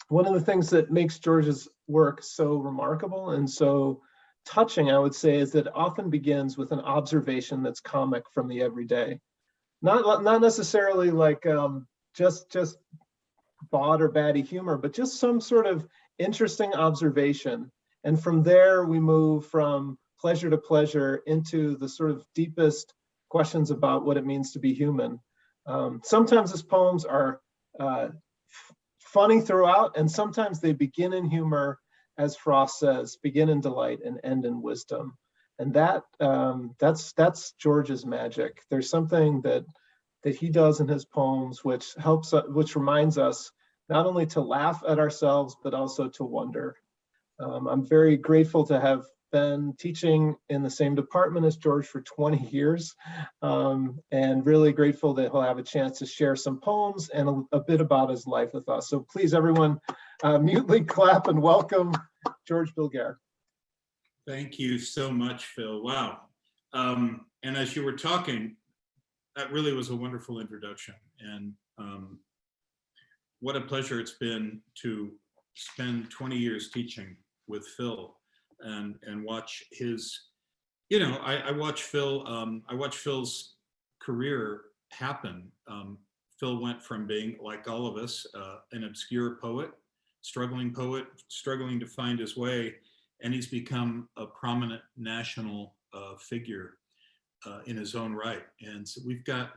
one of the things that makes George's work so remarkable and so touching, I would say, is that it often begins with an observation that's comic from the everyday. Not necessarily like just bawd or batty humor, but just some sort of interesting observation. And from there, we move from pleasure to pleasure into the sort of deepest questions about what it means to be human. Sometimes his poems are funny throughout, and sometimes they begin in humor, as Frost says, begin in delight and end in wisdom. And that's George's magic. There's something that he does in his poems which reminds us not only to laugh at ourselves, but also to wonder. I'm very grateful to have been teaching in the same department as George for 20 years, and really grateful that he'll have a chance to share some poems and a bit about his life with us. So please, everyone, mutely clap and welcome George Bilgere. Thank you so much, Phil. Wow. And as you were talking, that really was a wonderful introduction. And what a pleasure it's been to spend 20 years teaching with Phil and watch his, I watch Phil's career happen. Phil went from being, like all of us, an obscure poet, struggling to find his way, and he's become a prominent national figure in his own right. And so we've got,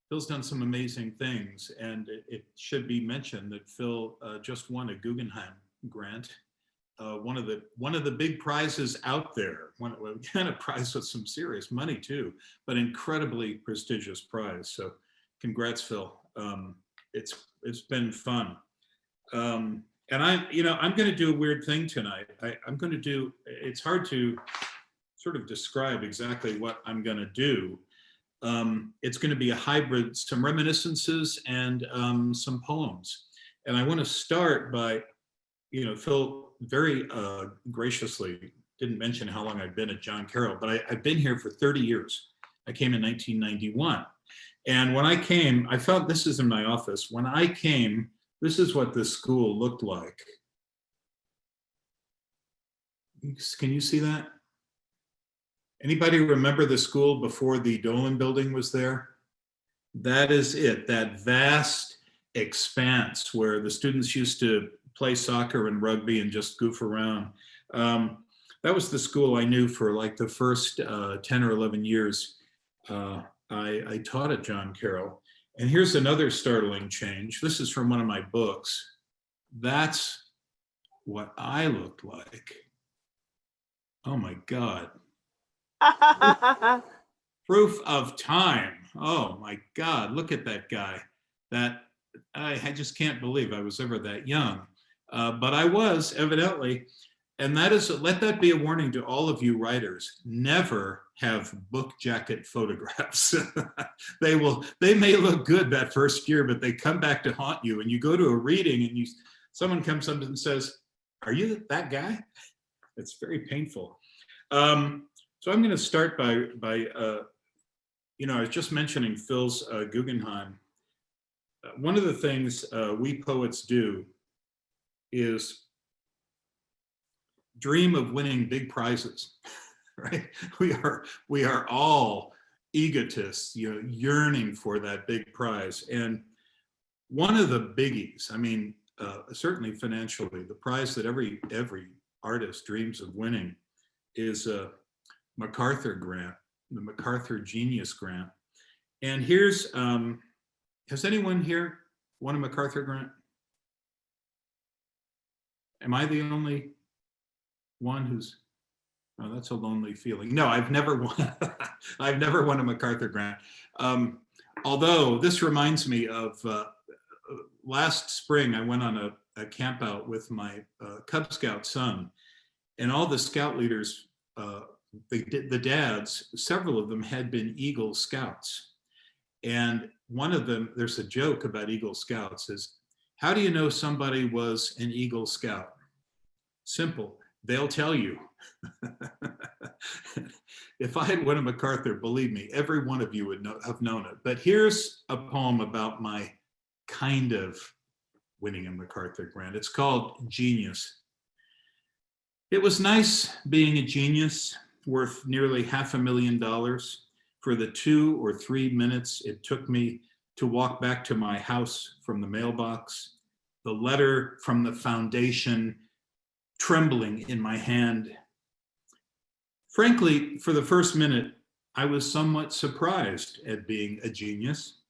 Phil's done some amazing things, and it should be mentioned that Phil just won a Guggenheim grant, one of the big prizes out there. One kind of prize with some serious money too, but incredibly prestigious prize. So, congrats, Phil. It's been fun, and I'm going to do a weird thing tonight. I'm going to do. It's hard to sort of describe exactly what I'm going to do. It's going to be a hybrid, some reminiscences and some poems. And I want to start by, Phil very graciously didn't mention how long I've been at John Carroll, but I've been here for 30 years. I came in 1991. And when I came, I found, this is in my office. When I came, this is what this school looked like. Can you see that? Anybody remember the school before the Dolan building was there? That is it, that vast expanse where the students used to play soccer and rugby and just goof around. That was the school I knew for like the first 10 or 11 years I taught at John Carroll. And here's another startling change. This is from one of my books. That's what I looked like. Oh my God. Proof of time. Oh my God, look at that guy. That I just can't believe I was ever that young. But I was, evidently. And that is, let that be a warning to all of you writers. Never have book jacket photographs. They may look good that first year, but they come back to haunt you. And you go to a reading and someone comes up and says, "Are you that guy?" It's very painful. So I'm going to start by I was just mentioning Phil's Guggenheim. One of the things we poets do is dream of winning big prizes, right? We are all egotists, yearning for that big prize. And one of the biggies, certainly financially, the prize that every artist dreams of winning is a MacArthur grant, the MacArthur Genius Grant. And here's, has anyone here won a MacArthur grant? Am I the only one who's, oh, that's a lonely feeling. No, I've never won, I've never won a MacArthur grant. Although this reminds me of last spring, I went on a camp out with my Cub Scout son, and all the scout leaders, the dads, several of them had been Eagle Scouts. And one of them, there's a joke about Eagle Scouts is, how do you know somebody was an Eagle Scout? Simple, they'll tell you. If I had won a MacArthur, believe me, every one of you would have known it. But here's a poem about my kind of winning a MacArthur grant. It's called Genius. It was nice being a genius, worth nearly $500,000 for the 2 or 3 minutes it took me to walk back to my house from the mailbox, the letter from the foundation trembling in my hand. Frankly, for the first minute, I was somewhat surprised at being a genius.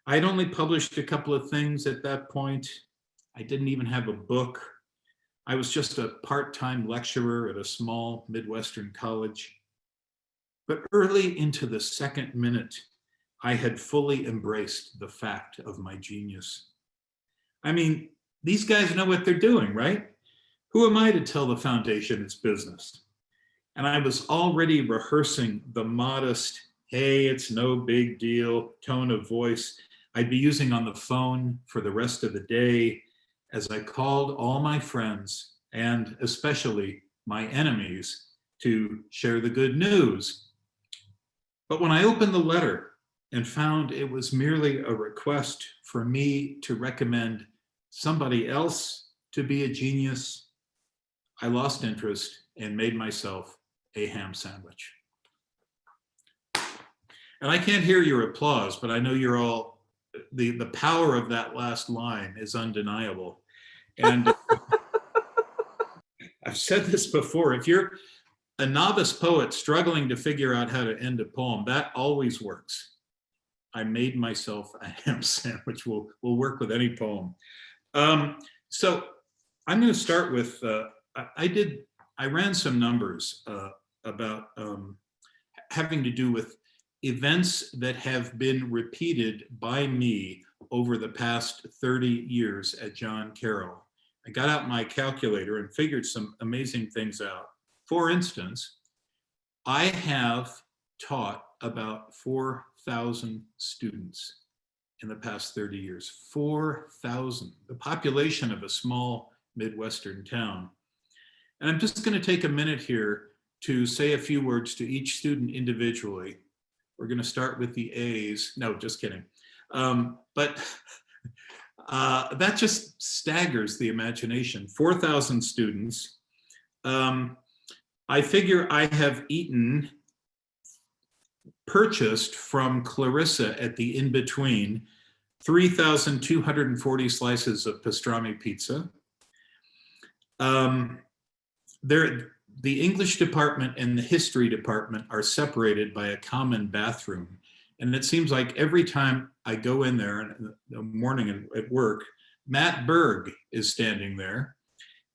I had only published a couple of things at that point. I didn't even have a book. I was just a part-time lecturer at a small Midwestern college. But early into the second minute, I had fully embraced the fact of my genius. I mean, these guys know what they're doing, right? Who am I to tell the foundation its business? And I was already rehearsing the modest, hey, it's no big deal tone of voice I'd be using on the phone for the rest of the day as I called all my friends and especially my enemies to share the good news. But when I opened the letter and found it was merely a request for me to recommend somebody else to be a genius, I lost interest and made myself a ham sandwich. And I can't hear your applause, but I know you're all, the power of that last line is undeniable. And I've said this before, if you're a novice poet struggling to figure out how to end a poem, that always works. I made myself a ham sandwich. Will work with any poem. So I'm going to start with, I ran some numbers about having to do with events that have been repeated by me over the past 30 years at John Carroll. I got out my calculator and figured some amazing things out. For instance, I have taught about 4,000 students in the past 30 years. 4,000, the population of a small Midwestern town. And I'm just going to take a minute here to say a few words to each student individually. We're going to start with the A's. No, just kidding. But that just staggers the imagination. 4,000 students. I figure I have purchased from Clarissa at the in-between 3,240 slices of pastrami pizza. The English department and the history department are separated by a common bathroom. And it seems like every time I go in there in the morning at work, Matt Berg is standing there.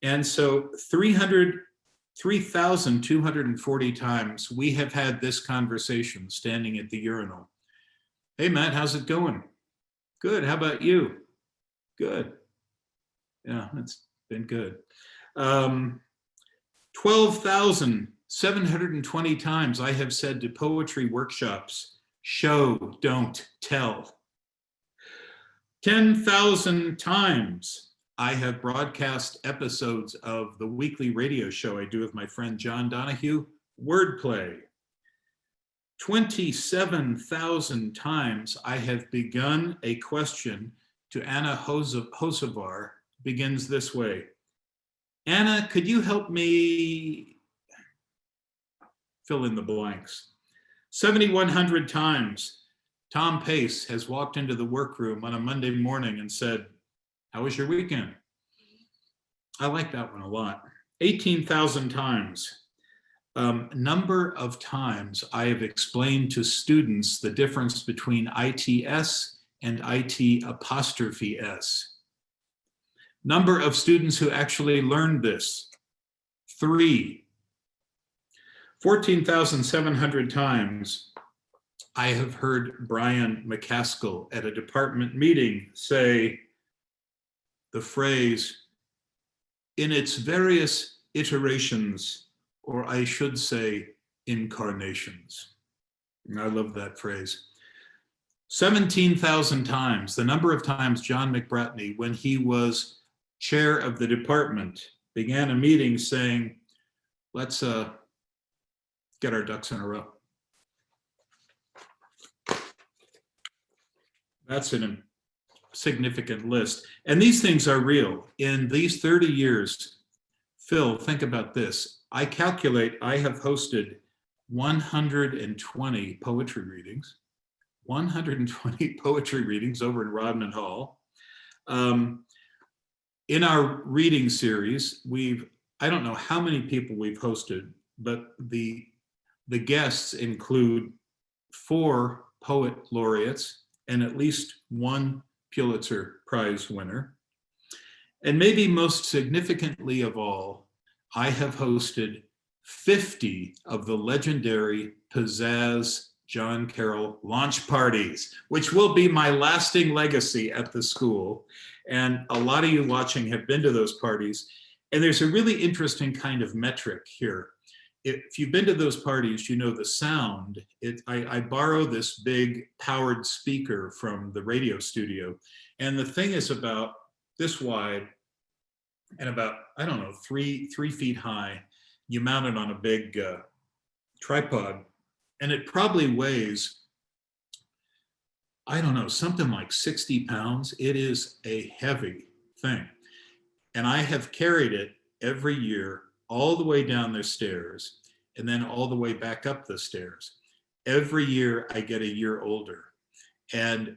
And so 3,240 times we have had this conversation standing at the urinal. Hey, Matt, how's it going? Good. How about you? Good. Yeah, it's been good. 12,720 times I have said to poetry workshops, show, don't tell. 10,000 times I have broadcast episodes of the weekly radio show I do with my friend John Donahue, Wordplay. 27,000 times I have begun a question to Anna Hosevar, begins this way. Anna, could you help me fill in the blanks? 7,100 times Tom Pace has walked into the workroom on a Monday morning and said, how was your weekend? I like that one a lot. 18,000 times. Number of times I have explained to students the difference between ITS and IT''S. Number of students who actually learned this, 3. 14,700 times I have heard Brian McCaskill at a department meeting say the phrase, in its various iterations, or I should say incarnations. And I love that phrase. 17,000 times, the number of times John McCartney, when he was chair of the department, began a meeting saying, let's get our ducks in a row. That's an significant list. And these things are real. In these 30 years, Phil, think about this. I calculate I have hosted 120 poetry readings, 120 poetry readings over in Rodman Hall. In our reading series, I don't know how many people we've hosted, but the guests include 4 poet laureates and at least 1 Pulitzer Prize winner. And maybe most significantly of all, I have hosted 50 of the legendary Pizzazz John Carroll launch parties, which will be my lasting legacy at the school. And a lot of you watching have been to those parties. And there's a really interesting kind of metric here. If you've been to those parties, you know the sound. I borrow this big powered speaker from the radio studio. And the thing is about this wide and about, I don't know, 3 feet high. You mount it on a big tripod. And it probably weighs, I don't know, something like 60 pounds. It is a heavy thing. And I have carried it every year all the way down the stairs and then all the way back up the stairs. Every year I get a year older. And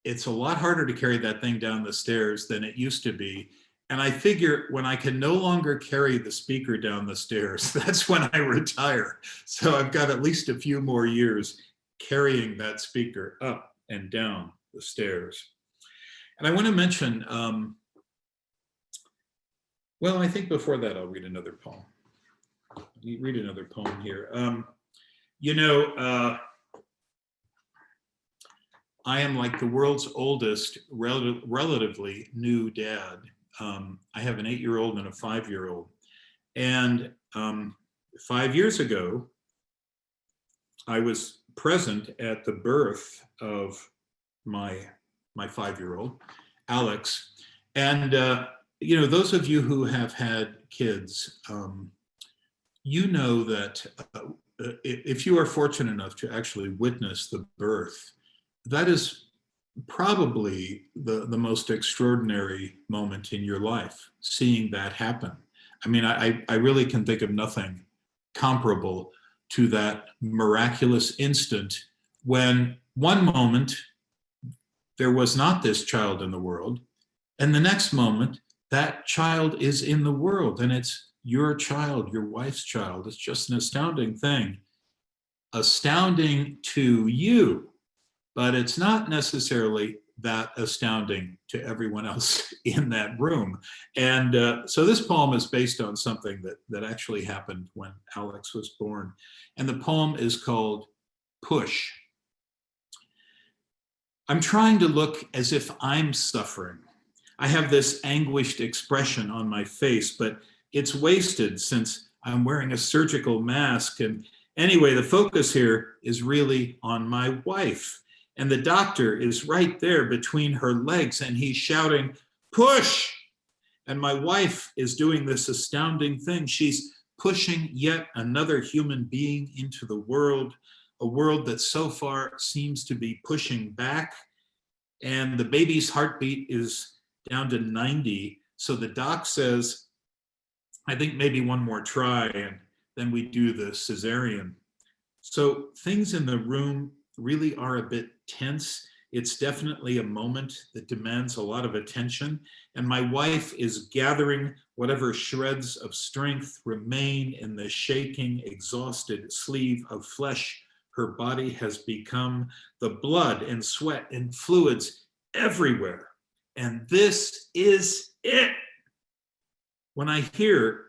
it's a lot harder to carry that thing down the stairs than it used to be. And I figure when I can no longer carry the speaker down the stairs, that's when I retire. So I've got at least a few more years carrying that speaker up and down the stairs. And I want to mention, well, I think before that, I'll read another poem. Read another poem here. I am like the world's oldest relatively new dad. I have an 8-year-old and a 5-year-old. And 5 years ago, I was present at the birth of my 5-year-old, Alex. And, those of you who have had kids, you know that if you are fortunate enough to actually witness the birth, that is probably the most extraordinary moment in your life, seeing that happen. I mean, I really can think of nothing comparable to that miraculous instant when one moment there was not this child in the world, and the next moment that child is in the world, and it's your child, your wife's child. It's just an astounding thing. Astounding to you, but it's not necessarily that astounding to everyone else in that room. And so this poem is based on something that actually happened when Alex was born. And the poem is called Push. I'm trying to look as if I'm suffering. I have this anguished expression on my face, but it's wasted since I'm wearing a surgical mask. And anyway, the focus here is really on my wife. And the doctor is right there between her legs and he's shouting, push! And my wife is doing this astounding thing. She's pushing yet another human being into the world, a world that so far seems to be pushing back. And the baby's heartbeat is down to 90. So the doc says, I think maybe one more try and then we do the cesarean. So things in the room really are a bit tense. It's definitely a moment that demands a lot of attention. And my wife is gathering whatever shreds of strength remain in the shaking, exhausted sleeve of flesh her body has become. The blood and sweat and fluids everywhere. And this is it. When I hear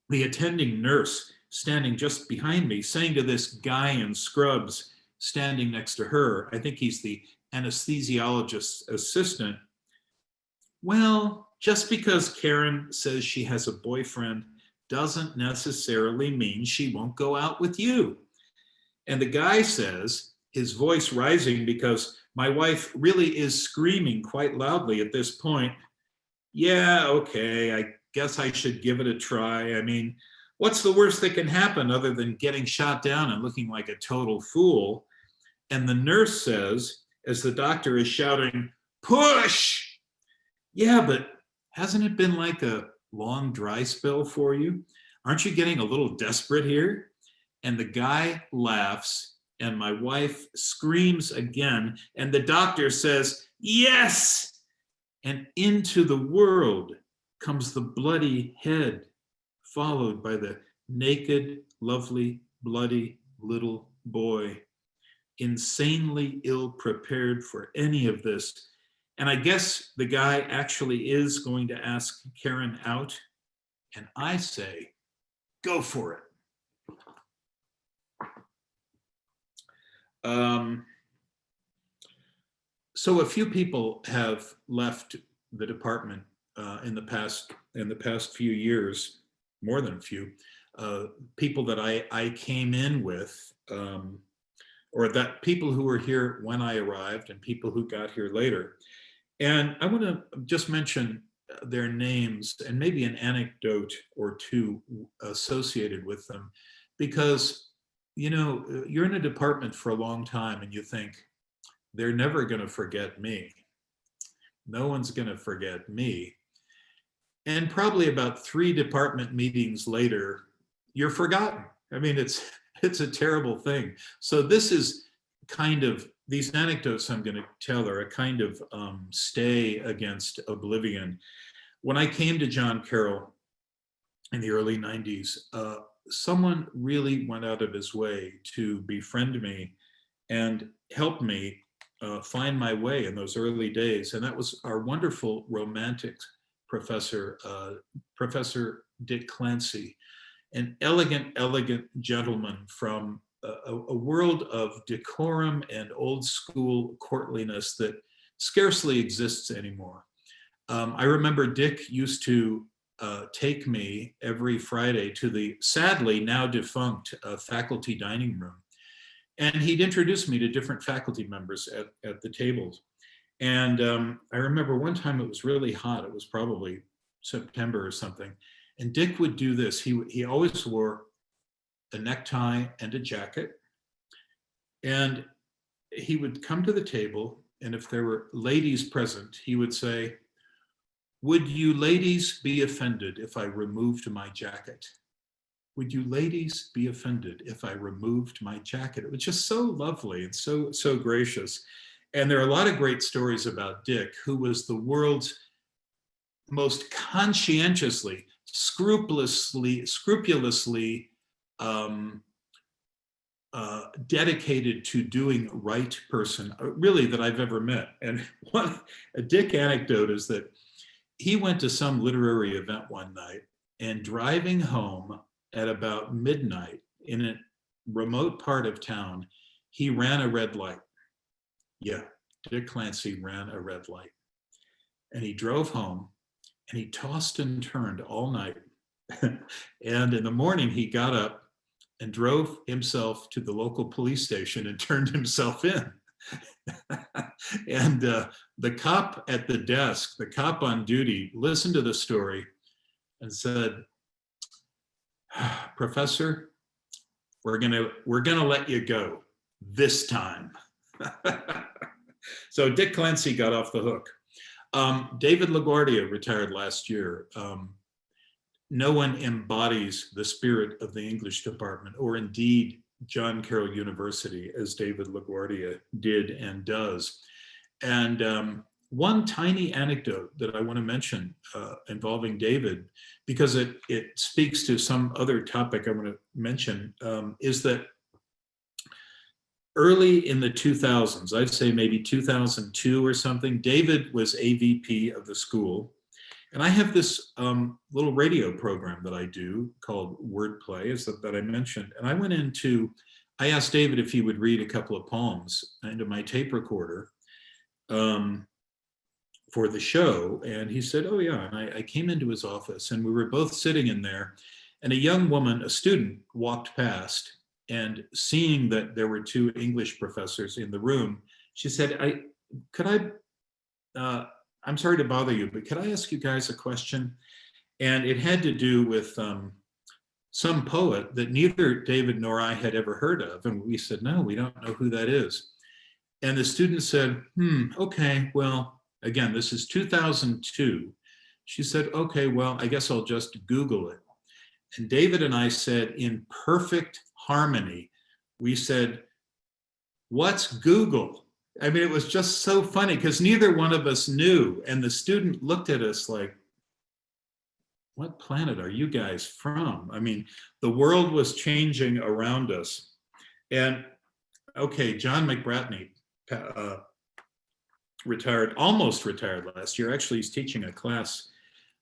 the attending nurse standing just behind me saying to this guy in scrubs standing next to her, I think he's the anesthesiologist's assistant, well, just because Karen says she has a boyfriend doesn't necessarily mean she won't go out with you. And the guy says, his voice rising because my wife really is screaming quite loudly at this point, yeah, okay, I guess I should give it a try. I mean, what's the worst that can happen other than getting shot down and looking like a total fool? And the nurse says, as the doctor is shouting, push. Yeah, but hasn't it been like a long dry spell for you? Aren't you getting a little desperate here? And the guy laughs, and my wife screams again, and the doctor says, yes! And into the world comes the bloody head, followed by the naked, lovely, bloody little boy, insanely ill prepared for any of this. And I guess the guy actually is going to ask Karen out. And I say, go for it. So a few people have left the department in the past few years, more than a few. People that I came in with, or that people who were here when I arrived and people who got here later. And I want to just mention their names and maybe an anecdote or two associated with them, because, you know, you're in a department for a long time and you think, they're never going to forget me. No one's going to forget me. And probably about 3 department meetings later, you're forgotten. I mean, it's a terrible thing. So this is kind of, these anecdotes I'm going to tell are a kind of stay against oblivion. When I came to John Carroll in the early 90s, someone really went out of his way to befriend me and help me find my way in those early days. And that was our wonderful romantics professor, Professor Dick Clancy, an elegant gentleman from a world of decorum and old school courtliness that scarcely exists anymore. I remember Dick used to take me every Friday to the sadly now defunct faculty dining room. And he'd introduce me to different faculty members at the tables. And I remember one time it was really hot. It was probably September or something. And Dick would do this. He always wore a necktie and a jacket. And he would come to the table, and if there were ladies present, he would say, would you ladies be offended if I removed my jacket? Would you ladies be offended if I removed my jacket? It was just so lovely and so gracious. And there are a lot of great stories about Dick, who was the world's most conscientiously, scrupulously dedicated to doing right person, really, that I've ever met. And a Dick anecdote is that he went to some literary event one night, and driving home at about midnight in a remote part of town, he ran a red light. Yeah, Dick Clancy ran a red light. And he drove home, and he tossed and turned all night. And in the morning, he got up and drove himself to the local police station and turned himself in. And the cop at the desk, the cop on duty, listened to the story and said, Professor, we're gonna let you go this time. So Dick Clancy got off the hook. David LaGuardia retired last year. No one embodies the spirit of the English department, or indeed John Carroll University, as David LaGuardia did and does. And one tiny anecdote that I want to mention involving David, because it speaks to some other topic I want to mention, is that early in the 2000s, I'd say maybe 2002 or something, David was AVP of the school. And I have this little radio program that I do called Wordplay, that I mentioned. And I asked David if he would read a couple of poems into my tape recorder for the show. And he said, oh yeah. And I came into his office, and we were both sitting in there, and a young woman, a student, walked past, and seeing that there were 2 English professors in the room, she said, I'm sorry to bother you, but could I ask you guys a question? And it had to do with some poet that neither David nor I had ever heard of. And we said, no, we don't know who that is. And the student said, okay, well, Again, this is 2002. She said, okay, well, I guess I'll just Google it. And David and I said, in perfect harmony, we said, what's Google? I mean, it was just so funny because neither one of us knew. And the student looked at us like, what planet are you guys from? I mean, the world was changing around us. And okay, John McCartney retired, almost retired last year. Actually, he's teaching a class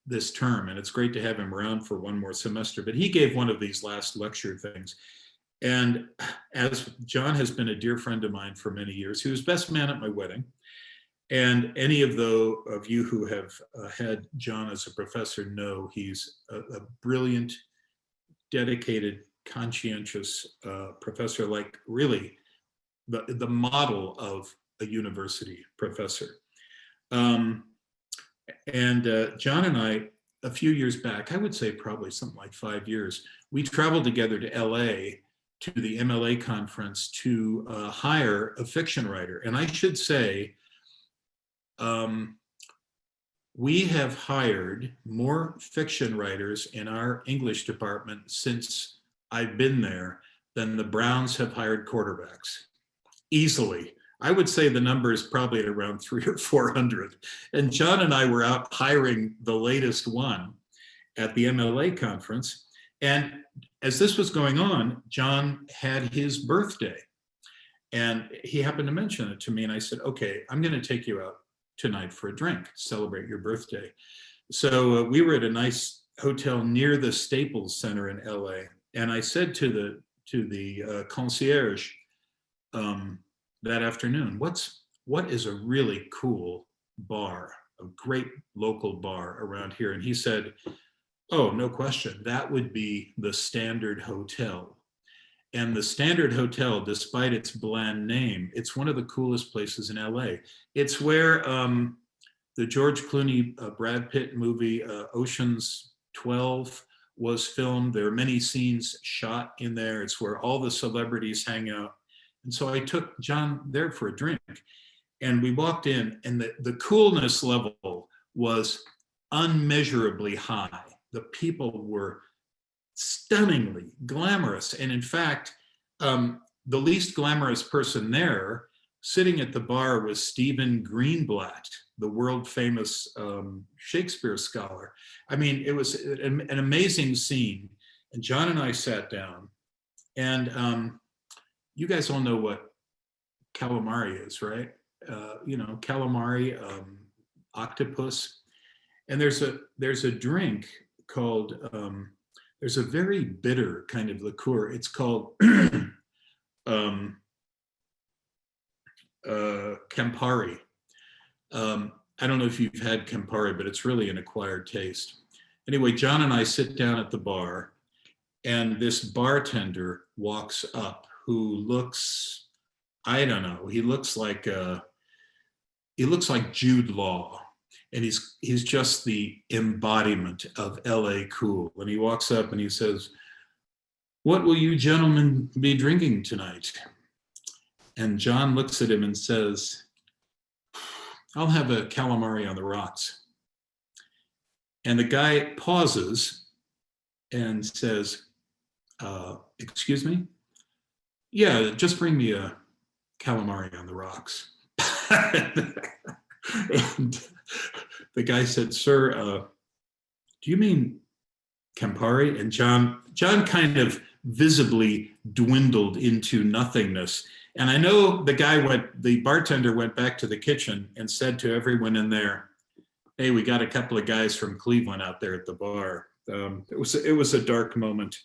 this term, and it's great to have him around for one more semester. But he gave one of these last lecture things. And as John has been a dear friend of mine for many years, he was best man at my wedding. And any of you who have had John as a professor know he's a brilliant, dedicated, conscientious professor, like really the model of a university professor. And John and I, a few years back, I would say probably something like 5 years, we traveled together to LA to the MLA conference to hire a fiction writer. And I should say, we have hired more fiction writers in our English department since I've been there than the Browns have hired quarterbacks, easily. I would say the number is probably at around 300 or 400. And John and I were out hiring the latest one at the MLA conference. And as this was going on, John had his birthday. And he happened to mention it to me. And I said, okay, I'm going to take you out tonight for a drink, celebrate your birthday. So we were at a nice hotel near the Staples Center in LA. And I said to the concierge that afternoon, what is a really cool bar, a great local bar around here? And he said, oh, no question, that would be the Standard Hotel. And the Standard Hotel, despite its bland name, it's one of the coolest places in LA. It's where the George Clooney, Brad Pitt movie, Ocean's 12 was filmed. There are many scenes shot in there. It's where all the celebrities hang out. And so I took John there for a drink, and we walked in, and the coolness level was unmeasurably high. The people were stunningly glamorous. And in fact, the least glamorous person there sitting at the bar was Stephen Greenblatt, the world famous Shakespeare scholar. I mean, it was an amazing scene. And John and I sat down, and you guys all know what calamari is, right? Calamari, octopus. And there's a drink called, there's a very bitter kind of liqueur. It's called Campari. I don't know if you've had Campari, but it's really an acquired taste. Anyway, John and I sit down at the bar, and this bartender walks up who looks, I don't know, he looks like Jude Law. And he's just the embodiment of LA cool. And he walks up and he says, what will you gentlemen be drinking tonight? And John looks at him and says, I'll have a calamari on the rocks. And the guy pauses and says, excuse me? Yeah, just bring me a calamari on the rocks. And the guy said, sir, do you mean Campari? And John kind of visibly dwindled into nothingness. And I know the bartender went back to the kitchen and said to everyone in there, hey, we got a couple of guys from Cleveland out there at the bar. It was a dark moment.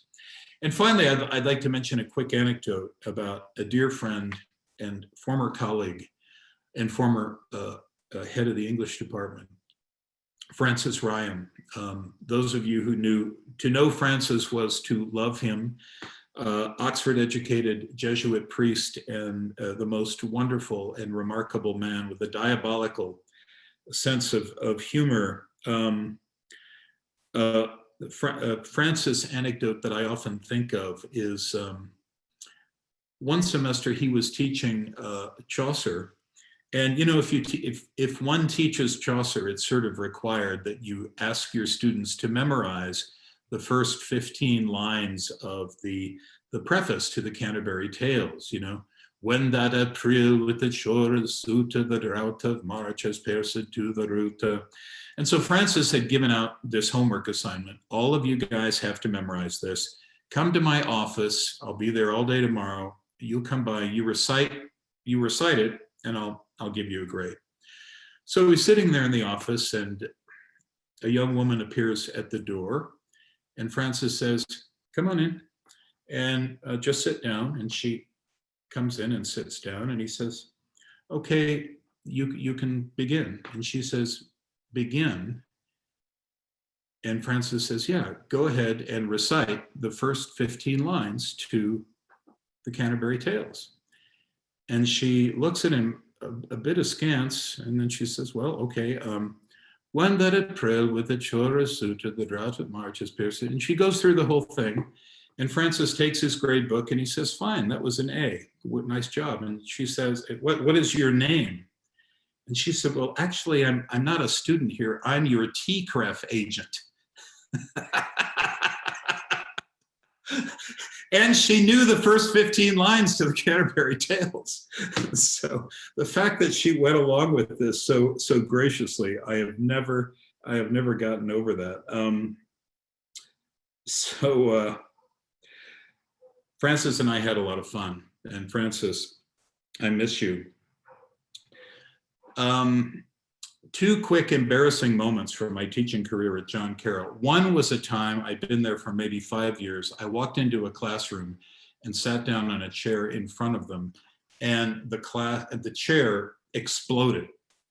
And finally, I'd like to mention a quick anecdote about a dear friend and former colleague and former head of the English department, Francis Ryan. Those of you to know Francis was to love him. Oxford educated Jesuit priest and the most wonderful and remarkable man with a diabolical sense of humor. Francis' anecdote that I often think of is one semester he was teaching Chaucer, And you know, if one teaches Chaucer, it's sort of required that you ask your students to memorize the first 15 lines of the preface to the Canterbury Tales. You know, when that April with the chores suit the route of March has pierced to the route. And so Francis had given out this homework assignment. All of you guys have to memorize this. Come to my office. I'll be there all day tomorrow. You come by, you recite it, and I'll give you a grade. So he's sitting there in the office, and a young woman appears at the door, and Francis says, come on in, and just sit down. And she comes in and sits down, and he says, okay, you can begin. And she says, begin. And Francis says, yeah, go ahead and recite the first 15 lines to the Canterbury Tales. And she looks at him a bit askance, and then she says, well, okay, when that April with the chorus suited the drought of March has pierced it. And she goes through the whole thing. And Francis takes his grade book and he says, fine, that was an A. Nice job. And she says, what is your name? And she said, well, actually, I'm not a student here. I'm your TCREF agent. And she knew the first 15 lines to the Canterbury Tales. So the fact that she went along with this so graciously, I have never gotten over that. Francis and I had a lot of fun. And Francis, I miss you. Two quick embarrassing moments from my teaching career at John Carroll. One was a time, I'd been there for maybe 5 years. I walked into a classroom and sat down on a chair in front of them, and the chair exploded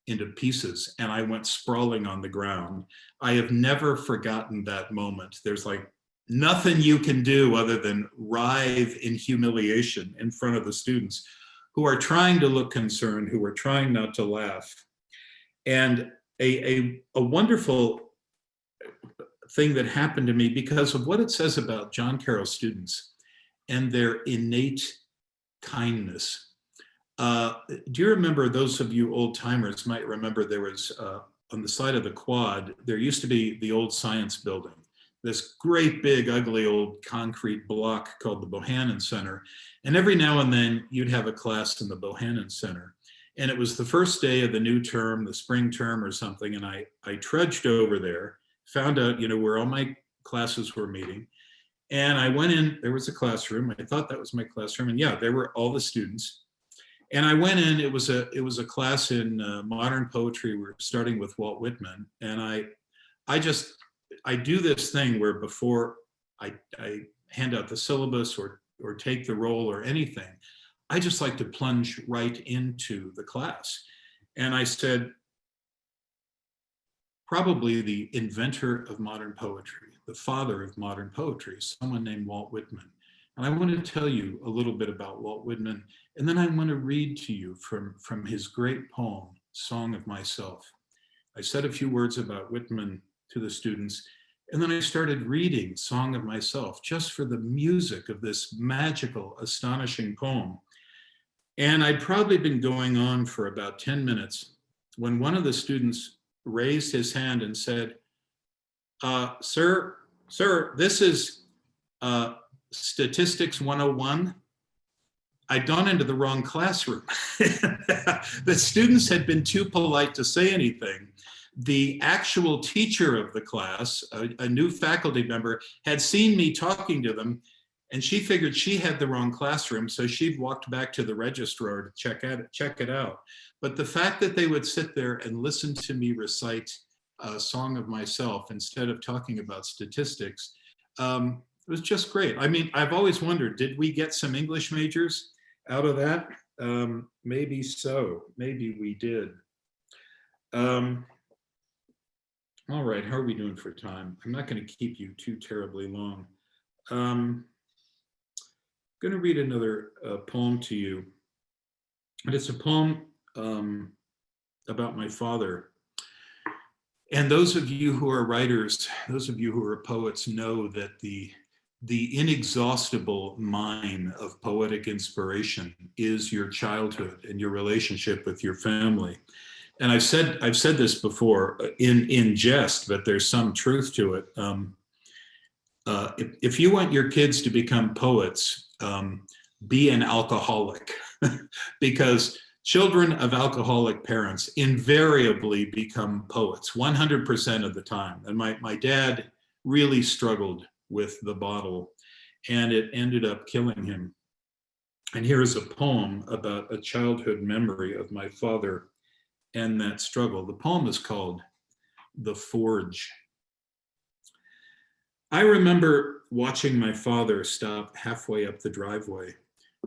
into pieces, and I went sprawling on the ground. I have never forgotten that moment. There's like nothing you can do other than writhe in humiliation in front of the students who are trying to look concerned, who are trying not to laugh. And a wonderful thing that happened to me because of what it says about John Carroll students and their innate kindness. Do you remember, those of you old timers might remember, there was on the side of the quad, there used to be the old science building, this great big ugly old concrete block called the Bohannon Center. And every now and then you'd have a class in the Bohannon Center. And it was the first day of the new term, the spring term or something. And I trudged over there, found out, where all my classes were meeting. And I went in, there was a classroom. I thought that was my classroom. And yeah, there were all the students. And I went in, it was a class in modern poetry. We were starting with Walt Whitman. And I do this thing where before I hand out the syllabus or take the roll or anything, I just like to plunge right into the class. And I said, probably the inventor of modern poetry, the father of modern poetry, someone named Walt Whitman. And I want to tell you a little bit about Walt Whitman. And then I want to read to you from his great poem, Song of Myself. I said a few words about Whitman to the students, and then I started reading Song of Myself just for the music of this magical, astonishing poem. And I'd probably been going on for about 10 minutes when one of the students raised his hand and said, sir, this is Statistics 101. I'd gone into the wrong classroom. The students had been too polite to say anything. The actual teacher of the class, a new faculty member, had seen me talking to them, and she figured she had the wrong classroom, so she'd walked back to the registrar to check it out. But the fact that they would sit there and listen to me recite a Song of Myself instead of talking about statistics, it was just great. I mean, I've always wondered, did we get some English majors out of that? Maybe so. Maybe we did. All right, how are we doing for time? I'm not going to keep you too terribly long. I'm going to read another poem to you. And it's a poem about my father. And those of you who are writers, those of you who are poets know that the the inexhaustible mine of poetic inspiration is your childhood and your relationship with your family. And I've said this before in jest, but there's some truth to it. If you want your kids to become poets, be an alcoholic, because children of alcoholic parents invariably become poets 100% of the time. And my dad really struggled with the bottle, and it ended up killing him. And here is a poem about a childhood memory of my father and that struggle. The poem is called The Forge. I remember watching my father stop halfway up the driveway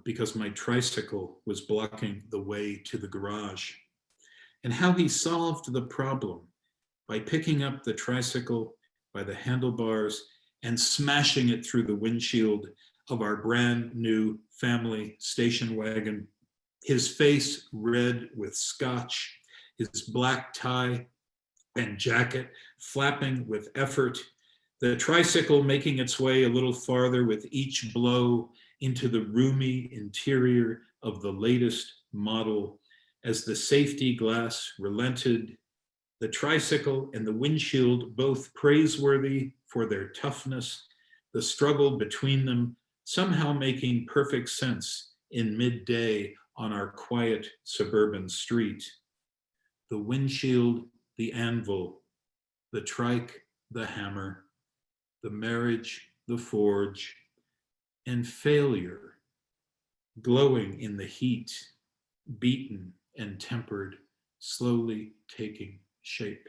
because my tricycle was blocking the way to the garage, and how he solved the problem by picking up the tricycle by the handlebars and smashing it through the windshield of our brand new family station wagon, his face red with scotch, his black tie and jacket flapping with effort, the tricycle making its way a little farther with each blow into the roomy interior of the latest model as the safety glass relented, the tricycle and the windshield both praiseworthy for their toughness, the struggle between them somehow making perfect sense in midday on our quiet suburban street. The windshield, the anvil, the trike, the hammer, the marriage, the forge, and failure glowing in the heat, beaten and tempered, slowly taking shape.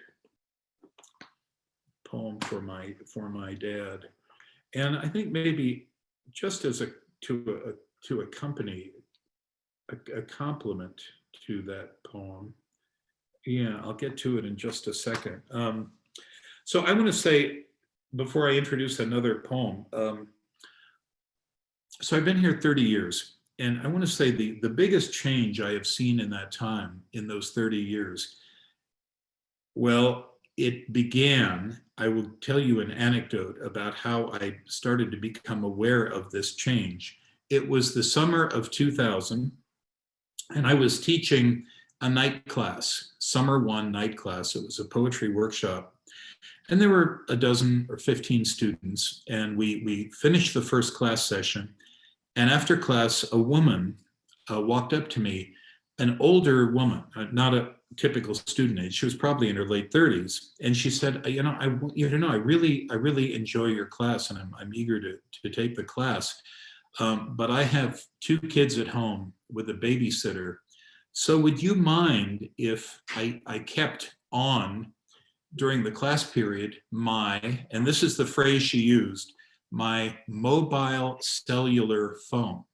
Poem for my dad. And I think maybe just as to accompany a compliment to that poem. Yeah, I'll get to it in just a second. So I want to say, before I introduce another poem, so I've been here 30 years, and I want to say the biggest change I have seen in that time, in those 30 years, well, it began, I will tell you an anecdote about how I started to become aware of this change. It was the summer of 2000, and I was teaching a night class, summer one night class. It was a poetry workshop. And there were a dozen or 15 students, and we finished the first class session. And after class, a woman walked up to me, an older woman, not a typical student age. She was probably in her late 30s. And she said, I want you to know, I really enjoy your class, and I'm eager to take the class. But I have 2 kids at home with a babysitter. So would you mind if I kept on during the class period and this is the phrase she used, my mobile cellular phone.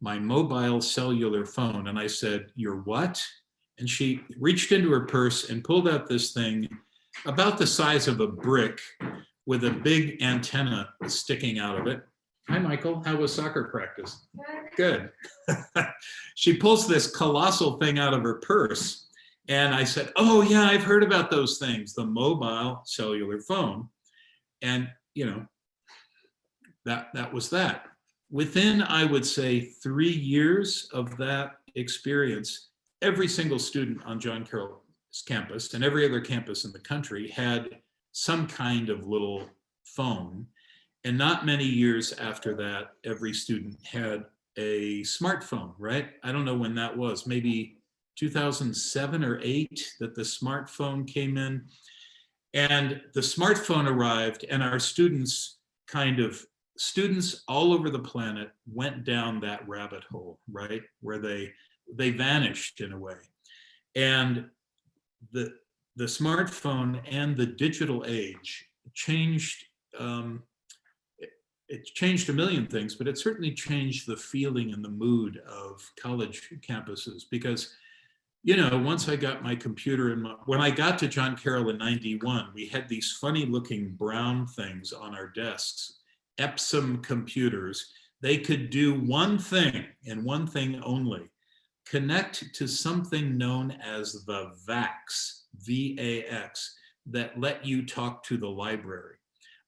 My mobile cellular phone. And I said, your what? And she reached into her purse and pulled out this thing about the size of a brick with a big antenna sticking out of it. Hi, Michael. How was soccer practice? Good. She pulls this colossal thing out of her purse. And I said, oh, yeah, I've heard about those things, the mobile cellular phone. And, that was that. Within, I would say, 3 years of that experience, every single student on John Carroll's campus and every other campus in the country had some kind of little phone. And not many years after that, every student had a smartphone, right? I don't know when that was, maybe 2007 or 8 that the smartphone came in. And the smartphone arrived, and our students all over the planet went down that rabbit hole, right? Where they vanished in a way. And the smartphone and the digital age changed, it changed a million things, but it certainly changed the feeling and the mood of college campuses. Because, once I got my computer when I got to John Carroll in 91, we had these funny looking brown things on our desks, Epsom computers. They could do one thing and one thing only: connect to something known as the VAX, V-A-X, that let you talk to the library.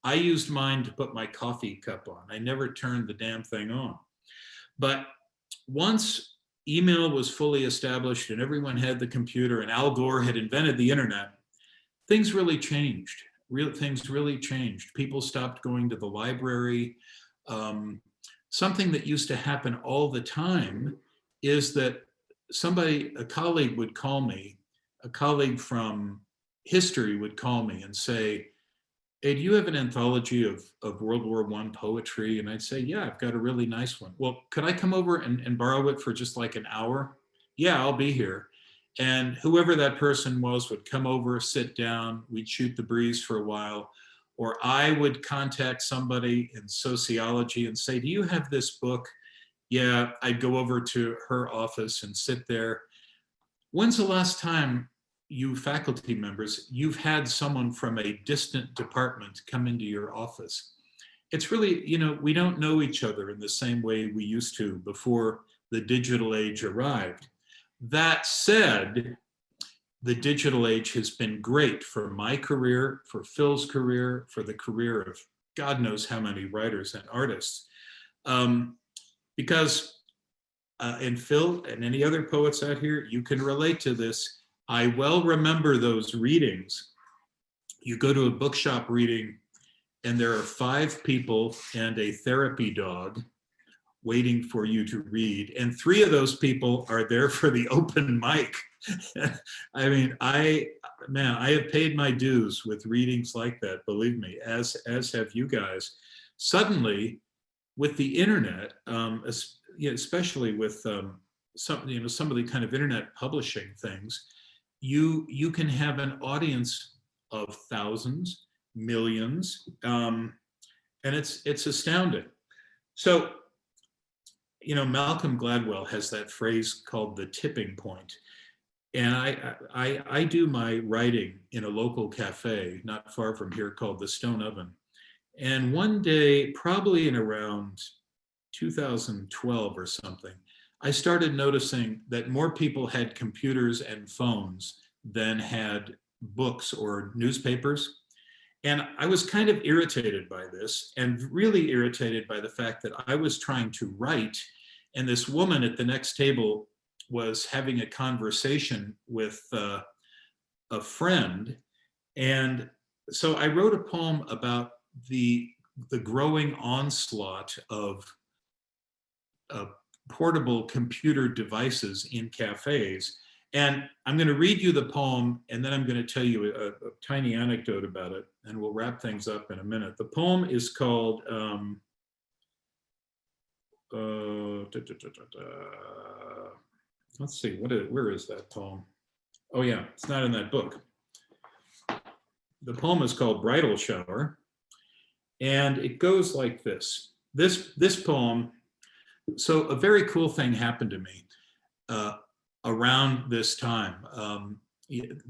I used mine to put my coffee cup on. I never turned the damn thing on. But once email was fully established and everyone had the computer and Al Gore had invented the internet, things really changed. Things really changed. People stopped going to the library. Something that used to happen all the time is that a colleague would call me, a colleague from history would call me and say, hey, do you have an anthology of World War I poetry? And I'd say, yeah, I've got a really nice one. Well, could I come over and borrow it for just like an hour? Yeah, I'll be here. And whoever that person was would come over, sit down, we'd shoot the breeze for a while. Or I would contact somebody in sociology and say, do you have this book? Yeah, I'd go over to her office and sit there. When's the last time you faculty members, you've had someone from a distant department come into your office? It's really, we don't know each other in the same way we used to before the digital age arrived. That said, the digital age has been great for my career, for Phil's career, for the career of God knows how many writers and artists. Because, and Phil and any other poets out here, you can relate to this. I well remember those readings. You go to a bookshop reading and there are 5 people and a therapy dog waiting for you to read. And 3 of those people are there for the open mic. I mean, I have paid my dues with readings like that, believe me, as have you guys. Suddenly, with the internet, especially with some of the kind of internet publishing things, you can have an audience of thousands, millions, and it's astounding. So, Malcolm Gladwell has that phrase called the tipping point. And I do my writing in a local cafe not far from here called the Stone Oven. And one day, probably in around 2012 or something, I started noticing that more people had computers and phones than had books or newspapers. And I was kind of irritated by this, and really irritated by the fact that I was trying to write, and this woman at the next table was having a conversation with a friend. And so I wrote a poem about the growing onslaught of portable computer devices in cafes. And I'm going to read you the poem, and then I'm going to tell you a tiny anecdote about it, and we'll wrap things up in a minute. The poem is called, let's see, where is that poem? Oh yeah, it's not in that book. The poem is called Bridal Shower, and it goes like this. This poem, so a very cool thing happened to me around this time.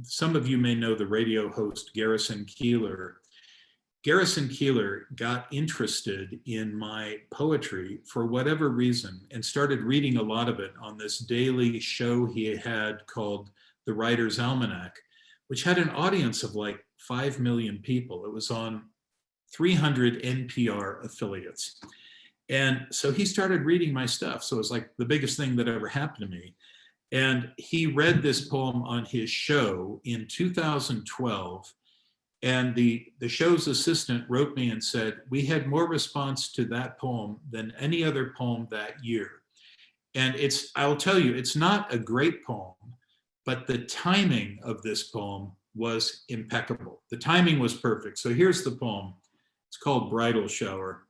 Some of you may know the radio host Garrison Keillor. Garrison Keillor got interested in my poetry for whatever reason and started reading a lot of it on this daily show he had called The Writer's Almanac, which had an audience of like 5 million people. It was on 300 NPR affiliates. And so he started reading my stuff. So it was like the biggest thing that ever happened to me. And he read this poem on his show in 2012. And the show's assistant wrote me and said, we had more response to that poem than any other poem that year. And I'll tell you, it's not a great poem, but the timing of this poem was impeccable. The timing was perfect. So here's the poem. It's called Bridal Shower.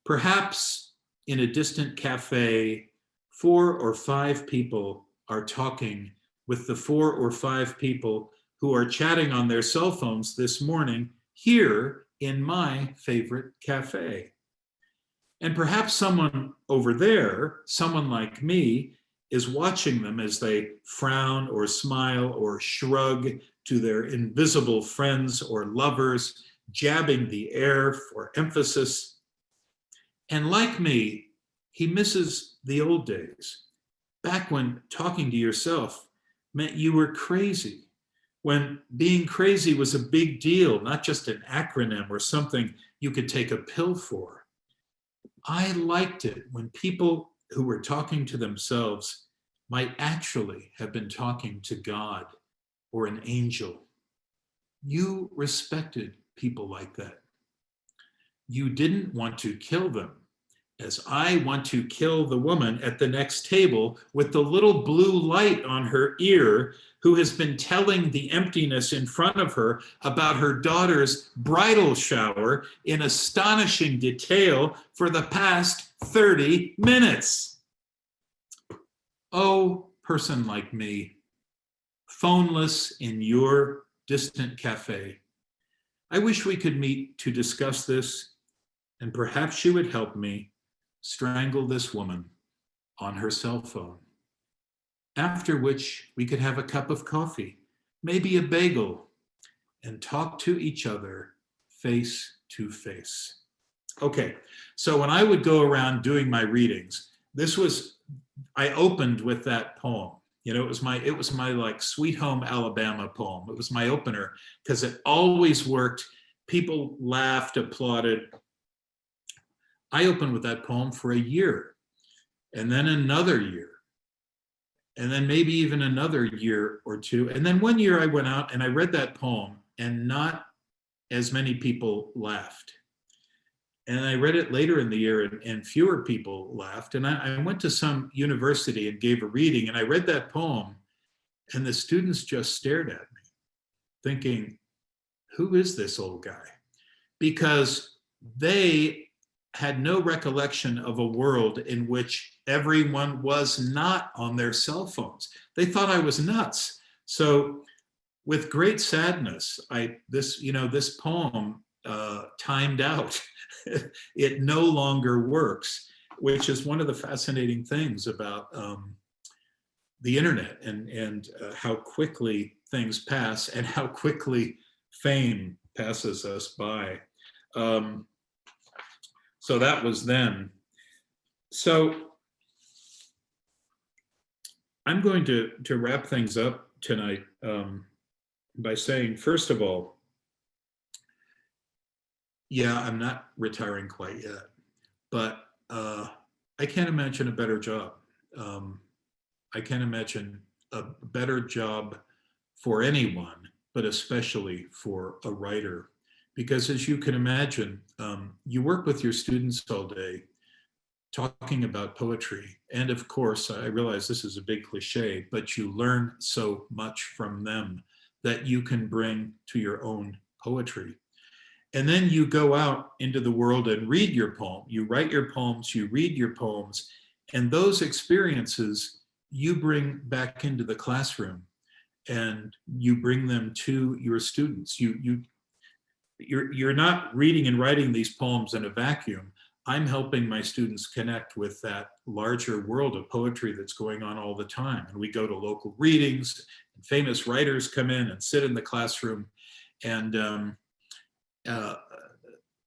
Perhaps in a distant cafe, 4 or 5 people are talking with the 4 or 5 people who are chatting on their cell phones this morning here in my favorite cafe. And perhaps someone over there, someone like me, is watching them as they frown or smile or shrug to their invisible friends or lovers, jabbing the air for emphasis. And like me, he misses the old days, back when talking to yourself meant you were crazy, when being crazy was a big deal, not just an acronym or something you could take a pill for. I liked it when people who were talking to themselves might actually have been talking to God or an angel. You respected people like that. You didn't want to kill them, as I want to kill the woman at the next table with the little blue light on her ear, who has been telling the emptiness in front of her about her daughter's bridal shower in astonishing detail for the past 30 minutes. Oh, person like me, phoneless in your distant cafe. I wish we could meet to discuss this, and perhaps you would help me strangle this woman on her cell phone. After which we could have a cup of coffee, maybe a bagel, and talk to each other face to face. Okay, so when I would go around doing my readings, I opened with that poem. You know, it was my like Sweet Home Alabama poem. It was my opener because it always worked. People laughed, applauded. I opened with that poem for a year, and then another year, and then maybe even another year or two. And then one year I went out and I read that poem, and not as many people laughed. And I read it later in the year, and fewer people laughed. And I went to some university and gave a reading, and I read that poem, and the students just stared at me, thinking, who is this old guy? Because they had no recollection of a world in which everyone was not on their cell phones. They thought I was nuts. So with great sadness, this poem timed out. It no longer works, which is one of the fascinating things about the internet and how quickly things pass and how quickly fame passes us by. So that was then. So I'm going to wrap things up tonight by saying, first of all, yeah, I'm not retiring quite yet, but I can't imagine a better job. I can't imagine a better job for anyone, but especially for a writer. Because as you can imagine, you work with your students all day talking about poetry. And of course, I realize this is a big cliche, but you learn so much from them that you can bring to your own poetry. And then you go out into the world and read your poem. You write your poems, you read your poems, and those experiences you bring back into the classroom and you bring them to your students. You're not reading and writing these poems in a vacuum. I'm helping my students connect with that larger world of poetry that's going on all the time. And we go to local readings, and famous writers come in and sit in the classroom and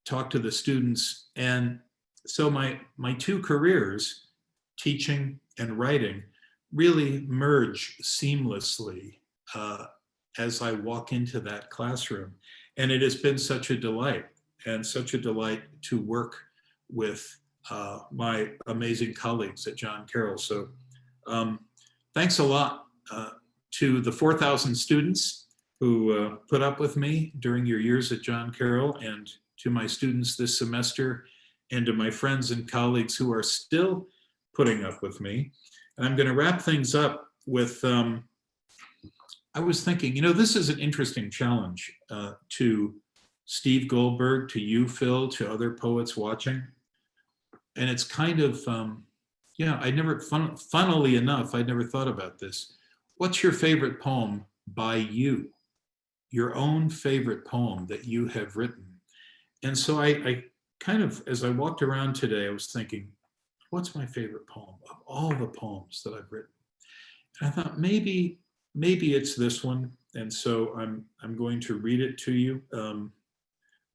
talk to the students. And so my two careers, teaching and writing, really merge seamlessly as I walk into that classroom. And it has been such a delight, and such a delight to work with my amazing colleagues at John Carroll. So thanks a lot to the 4,000 students who put up with me during your years at John Carroll, and to my students this semester, and to my friends and colleagues who are still putting up with me. And I'm going to wrap things up with, I was thinking, this is an interesting challenge to Steve Goldberg, to you, Phil, to other poets watching. And it's kind of, funnily enough, I'd never thought about this. What's your favorite poem by you? Your own favorite poem that you have written. And so I kind of, as I walked around today, I was thinking, what's my favorite poem of all the poems that I've written? And I thought maybe it's this one. And so I'm going to read it to you.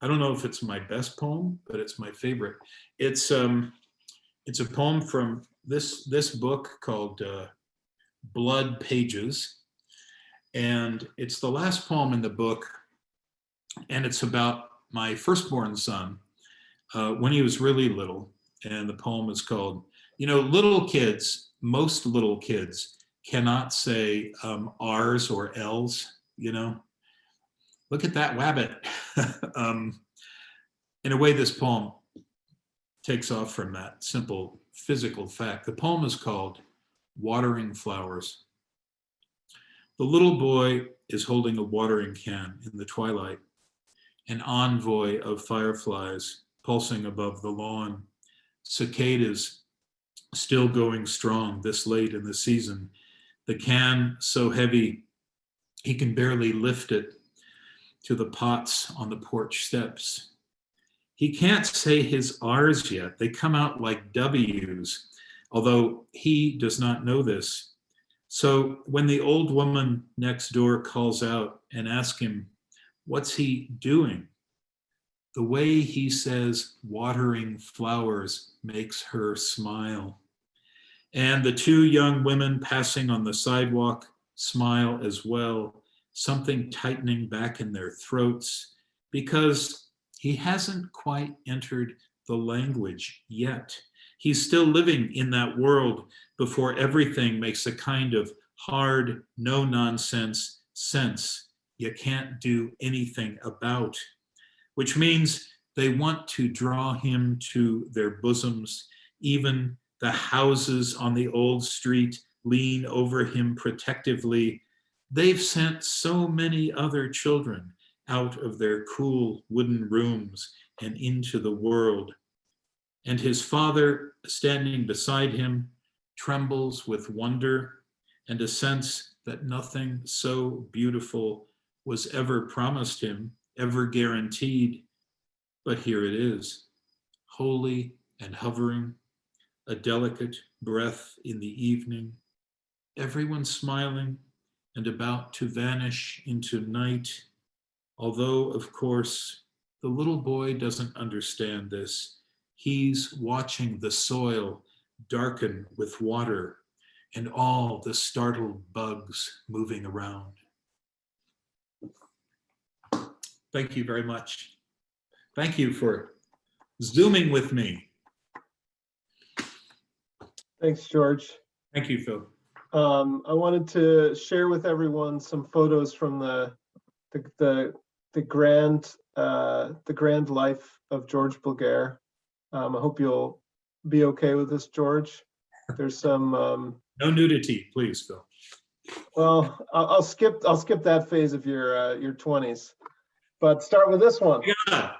I don't know if it's my best poem, but it's my favorite. It's a poem from this book called Blood Pages. And it's the last poem in the book, and it's about my firstborn son when he was really little. And the poem is called, little kids, most little kids cannot say R's or L's, Look at that wabbit. In a way, this poem takes off from that simple physical fact. The poem is called Watering Flowers. The little boy is holding a watering can in the twilight, an envoy of fireflies pulsing above the lawn, cicadas still going strong this late in the season, the can so heavy he can barely lift it to the pots on the porch steps. He can't say his R's yet. They come out like W's, although he does not know this. So when the old woman next door calls out and asks him, what's he doing? The way he says watering flowers makes her smile. And the two young women passing on the sidewalk smile as well, something tightening back in their throats, because he hasn't quite entered the language yet. He's still living in that world before everything makes a kind of hard, no-nonsense sense you can't do anything about, which means they want to draw him to their bosoms. Even the houses on the old street lean over him protectively. They've sent so many other children out of their cool wooden rooms and into the world. And his father, standing beside him, trembles with wonder and a sense that nothing so beautiful was ever promised him, ever guaranteed. But here it is, holy and hovering, a delicate breath in the evening, everyone smiling and about to vanish into night. Although, of course, the little boy doesn't understand this. He's watching the soil darken with water and all the startled bugs moving around. Thank you very much. Thank you for Zooming with me. Thanks, George. Thank you, Phil. I wanted to share with everyone some photos from the grand life of George Bilgere. I hope you'll be okay with this, George. There's some no nudity, please, Phil. Well, I'll skip that phase of your 20s, but start with this one. Yeah.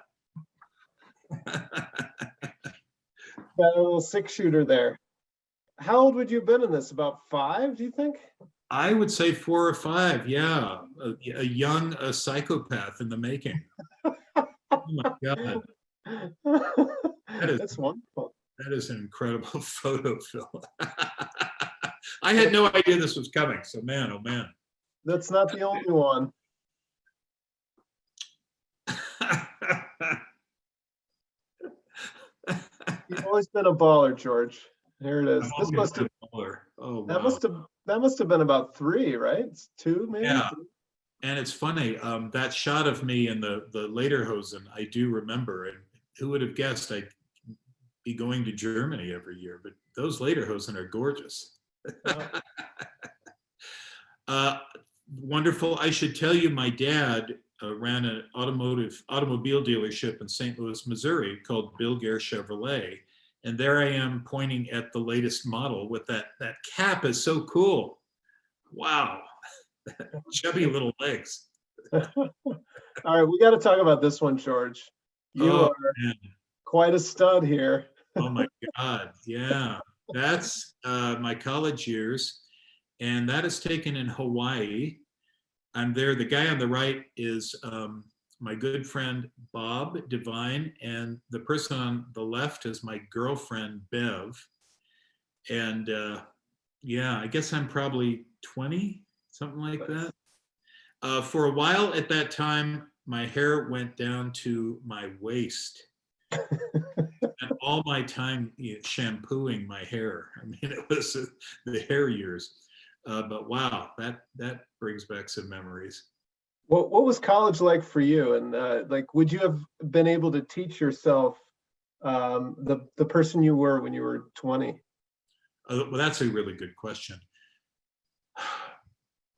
That little 6-shooter there. How old would you have been in this? About 5, do you think? I would say 4 or 5. Yeah, a young psychopath in the making. Oh my God. That's wonderful. That is an incredible photo, Phil. I had no idea this was coming, so man, oh man. That's not the only one. You've always been a baller, George. Here it is. This must have that must have been about 3, right? It's 2, maybe. Yeah. And it's funny, that shot of me in the Lederhosen, I do remember. And who would have guessed I'd be going to Germany every year? But those Lederhosen are gorgeous. Wonderful. I should tell you, my dad ran an automobile dealership in St. Louis, Missouri called Bilgere Chevrolet. And there I am pointing at the latest model with that cap is so cool. Wow. Chubby little legs. All right, we got to talk about this one, George. You are quite a stud here. Oh my God, yeah. That's my college years, and that is taken in Hawaii. I'm there. The guy on the right is my good friend Bob Devine, and the person on the left is my girlfriend Bev. And yeah, I guess I'm probably 20, something like that. For a while at that time, my hair went down to my waist. And all my time shampooing my hair. I mean, it was the hair years. But wow, that brings back some memories. What was college like for you? And like, would you have been able to teach yourself the person you were when you were 20? Well, that's a really good question.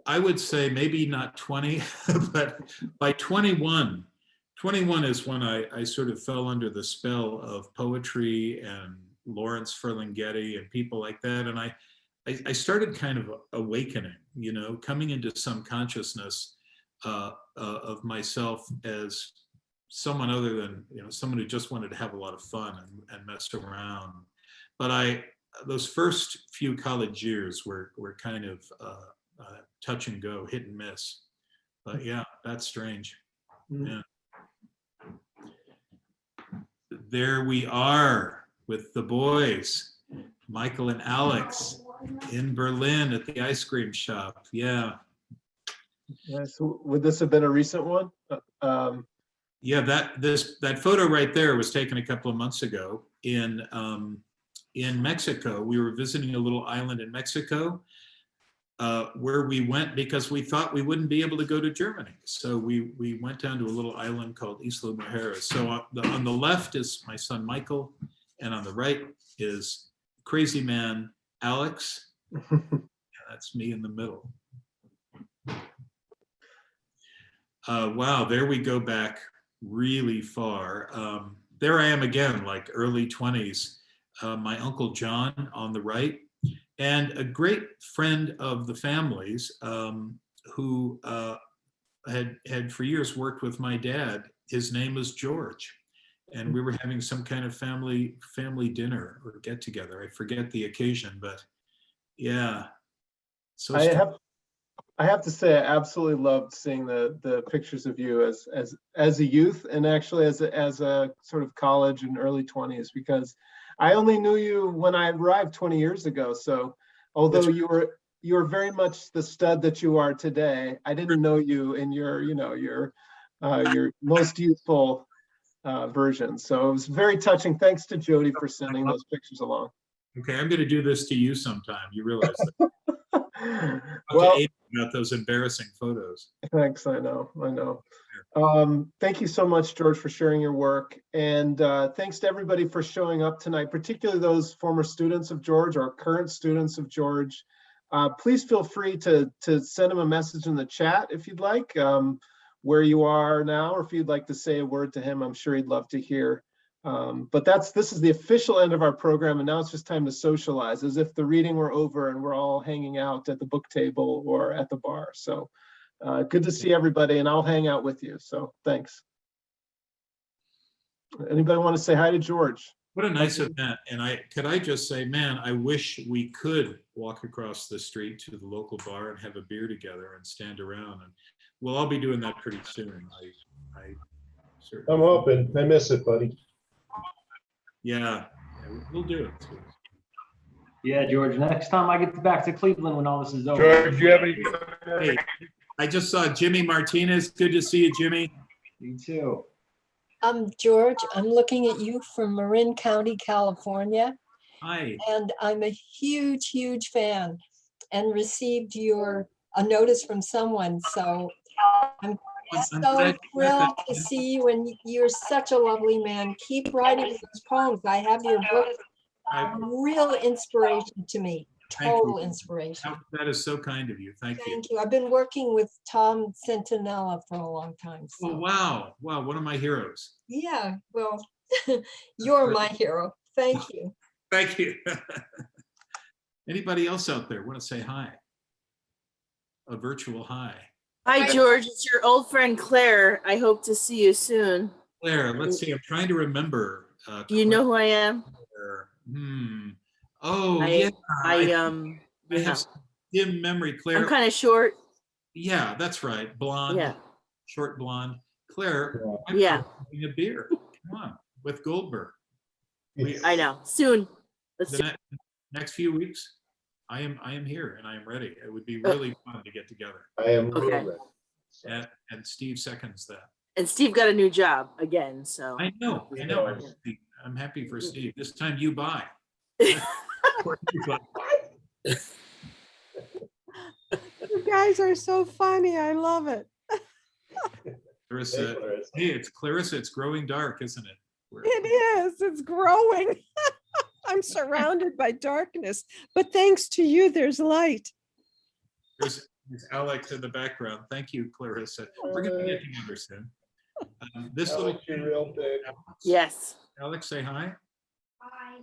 I would say maybe not 20, but by 21, 21 is when I sort of fell under the spell of poetry and Lawrence Ferlinghetti and people like that. And I started kind of awakening, you know, coming into some consciousness of myself as someone other than, you know, someone who just wanted to have a lot of fun and mess around. But those first few college years were kind of touch and go, hit and miss. But yeah, that's strange. Yeah. There we are with the boys, Michael and Alex in Berlin at the ice cream shop. Yeah. So would this have been a recent one? Yeah, that photo right there was taken a couple of months ago in Mexico. We were visiting a little island in Mexico where we went because we thought we wouldn't be able to go to Germany. So we went down to a little island called Isla Mujeres. So on the left is my son Michael, and on the right is crazy man Alex. Yeah, that's me in the middle. Wow, there we go back really far. There I am again, like early 20s. My Uncle John on the right, and a great friend of the family's who had for years worked with my dad. His name was George, and we were having some kind of family dinner or get together. I forget the occasion, but yeah. So I have to say, I absolutely loved seeing the pictures of you as a youth, and actually as a sort of college and early 20s, because I only knew you when I arrived 20 years ago. So although you were very much the stud that you are today, I didn't know you in your most youthful version. So it was very touching. Thanks to Jody for sending those pictures along. Okay, I'm going to do this to you sometime. You realize that. Well, about those embarrassing photos. Thanks. I know. Thank you so much, George, for sharing your work. And thanks to everybody for showing up tonight, particularly those former students of George or current students of George. Please feel free to send him a message in the chat if you'd like, where you are now, or if you'd like to say a word to him. I'm sure he'd love to hear. But this is the official end of our program, and now it's just time to socialize, as if the reading were over and we're all hanging out at the book table or at the bar. So good to see everybody, and I'll hang out with you. So thanks. Anybody want to say hi to George? What a nice event. And could I just say, man, I wish we could walk across the street to the local bar and have a beer together and stand around. And we'll all be doing that pretty soon. I'm hoping. I miss it, buddy. Yeah, we'll do it too. Yeah, George, next time I get back to Cleveland when all this is over. George, you have any? Hey, I just saw Jimmy Martinez. Good to see you, Jimmy. You too. George, I'm looking at you from Marin County, California. Hi. And I'm a huge, huge fan and received a notice from someone. So I'm so thrilled to see you, and you're such a lovely man. Keep writing those poems. I have your book. Real inspiration to me. Total inspiration. That is so kind of you. Thank you. Thank you. I've been working with Tom Centinella for a long time. So. Oh, wow. Wow. One of my heroes. Yeah. Well, you're my hero. Thank you. Thank you. Anybody else out there want to say hi? A virtual hi. Hi, George. It's your old friend Claire. I hope to see you soon. Claire, let's see. I'm trying to remember. Do you know who I am? Oh, yeah. I have dim memory, Claire. I'm kind of short. Yeah, that's right. Blonde. Yeah. Short blonde. Claire. Yeah. Having a beer. Come on, with Goldberg. I know. Soon. Next few weeks, I am here and I am ready. It would be really fun to get together. I am okay. ready. And Steve seconds that. And Steve got a new job again, so. I know. I'm happy for Steve. This time you buy. guys are so funny. I love it. Clarissa, Clarissa. hey, it's Clarissa. It's growing dark, isn't it? It is. It's growing. I'm surrounded by darkness, but thanks to you, there's light. There's Alex in the background. Thank you, Clarissa. We're going to get together soon. This little Alex, you're real big. Yes. Alex, say hi. Hi.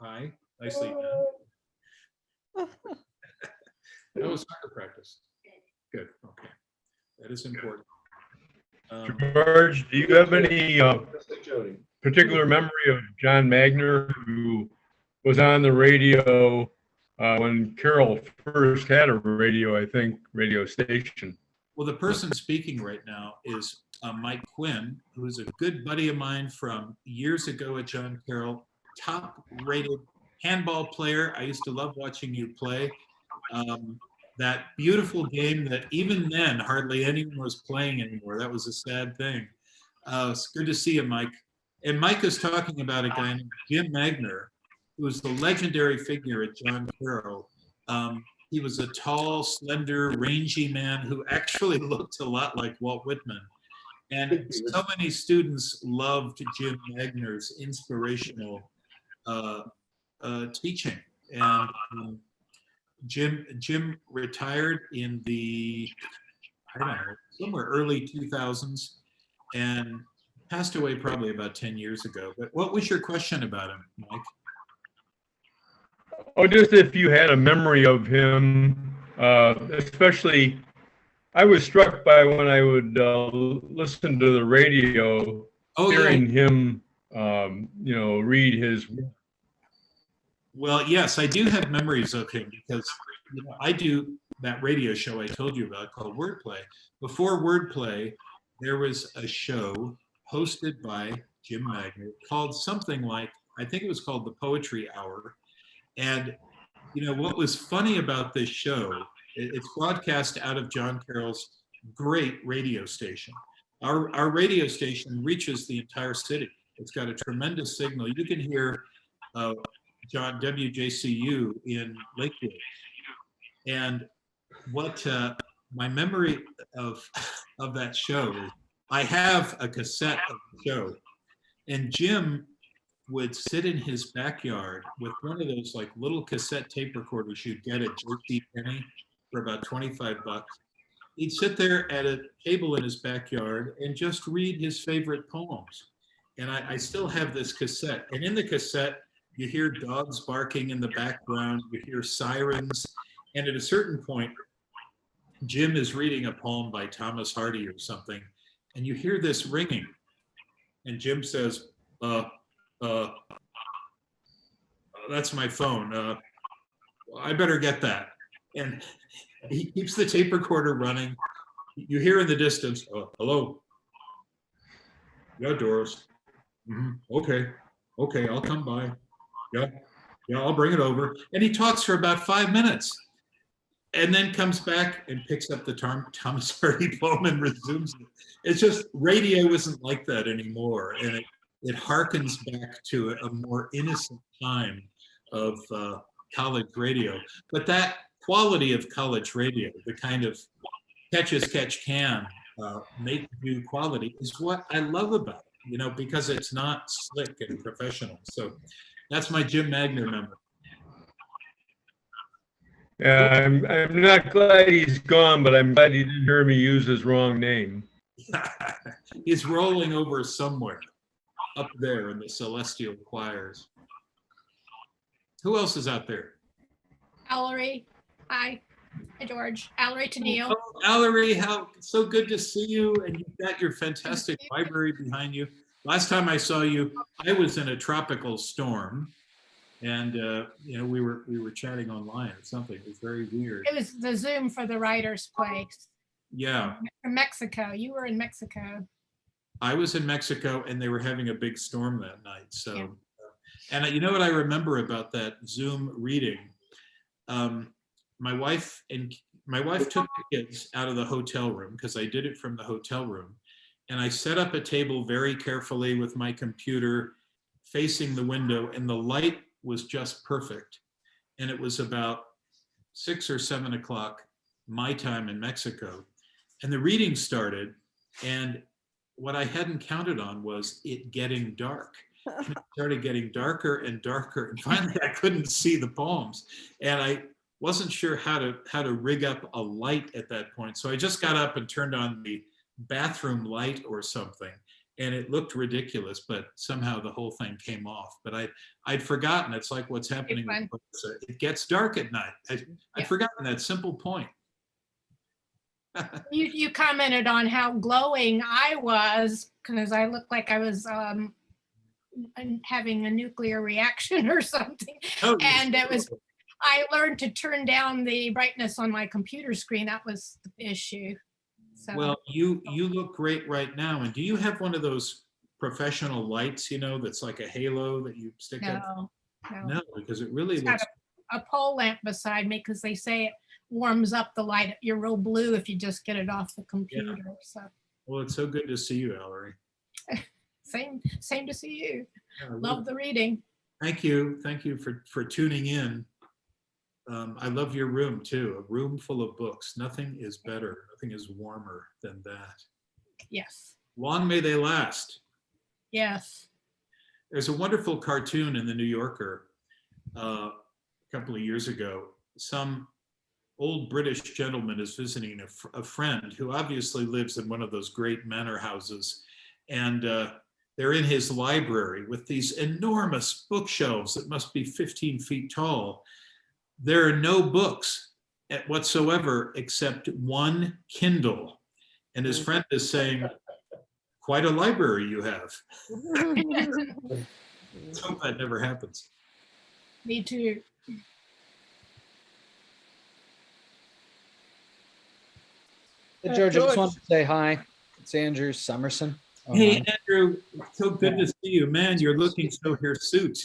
Hi. Nicely done. That was soccer practice. Good. Okay. That is important. George, do you have any Mr. Jody. particular memory of John Magner, who was on the radio when Carol first had a radio, I think, radio station? Well, the person speaking right now is Mike Quinn, who is a good buddy of mine from years ago at John Carroll, top-rated handball player. I used to love watching you play. That beautiful game that even then hardly anyone was playing anymore. That was a sad thing. It's good to see you, Mike. And Mike is talking about a guy named Jim Magner, who was the legendary figure at John Carroll. He was a tall, slender, rangy man who actually looked a lot like Walt Whitman. And so many students loved Jim Magner's inspirational teaching. And Jim retired in the, I don't know, somewhere early 2000s and passed away probably about 10 years ago. But what was your question about him, Mike? Oh, just if you had a memory of him, especially, I was struck by when I would listen to the radio, hearing him, read his. Well, yes, I do have memories of him because I do that radio show I told you about called Wordplay. Before Wordplay, there was a show hosted by Jim Magner called something like, I think it was called The Poetry Hour. And, what was funny about this show, it's broadcast out of John Carroll's great radio station. Our radio station reaches the entire city. It's got a tremendous signal. You can hear John WJCU in Lakewood. And what my memory of that show is, I have a cassette of the show, and Jim would sit in his backyard with one of those like little cassette tape recorders you'd get at JCPenney for about 25 bucks. He'd sit there at a table in his backyard and just read his favorite poems. And I still have this cassette. And in the cassette, you hear dogs barking in the background, you hear sirens. And at a certain point, Jim is reading a poem by Thomas Hardy or something, and you hear this ringing. And Jim says, that's my phone. I better get that. And he keeps the tape recorder running. You hear in the distance, hello. Yeah, Doris. Okay, I'll come by. Yeah, I'll bring it over. And he talks for about 5 minutes and then comes back and picks up the Thomas Hardy poem and resumes it. It's just, radio isn't like that anymore. And it harkens back to a more innocent time of college radio. But that quality of college radio, the kind of catch as catch can, make do quality, is what I love about it, because it's not slick and professional. So that's my Jim Magner memory. Yeah, I'm not glad he's gone, but I'm glad he didn't hear me use his wrong name. He's rolling over somewhere up there in the celestial choirs. Who else is out there? Allery. Hi. Hi, George. Allery to Neil. Oh, Allery, how so good to see you. And you've got your fantastic library behind you. Last time I saw you, I was in a tropical storm. And we were chatting online or something. It was very weird. It was the Zoom for the writer's place. Yeah. From Mexico. You were in Mexico. I was in Mexico, and they were having a big storm that night. So, Yeah. And you know what I remember about that Zoom reading? My wife took the kids out of the hotel room because I did it from the hotel room, and I set up a table very carefully with my computer facing the window, and the light was just perfect. And it was about 6 or 7 o'clock, my time in Mexico. And the reading started, and what I hadn't counted on was it getting dark. And it started getting darker and darker, and finally I couldn't see the poems, and I wasn't sure how to rig up a light at that point. So I just got up and turned on the bathroom light or something, and it looked ridiculous, but somehow the whole thing came off. But I'd forgotten. It's like what's happening with books. It gets dark at night. I'd forgotten that simple point. You commented on how glowing I was because I looked like I was having a nuclear reaction or something. Oh, And it was, I learned to turn down the brightness on my computer screen. That was the issue. So, well, you look great right now. And do you have one of those professional lights, you know, that's like a halo that you stick up? No, because it really it's looks. got a pole lamp beside me because they say it warms up the light. You're real blue if you just get it off the computer. Yeah. So. Well, it's so good to see you, Ellery. Same to see you. Yeah, love the reading. Thank you for tuning in. I love your room too. A room full of books. Nothing is better. Nothing is warmer than that. Yes. Long may they last. Yes. There's a wonderful cartoon in the New Yorker a couple of years ago. Some old British gentleman is visiting a friend who obviously lives in one of those great manor houses, and they're in his library with these enormous bookshelves that must be 15 feet tall. There are no books whatsoever except one Kindle. And his friend is saying, quite a library you have. Let's hope that never happens. Me too. Hey, George, I just wanted to say hi. It's Andrew Summerson. Hey, Andrew, so good to see you, man. You're looking so hirsute.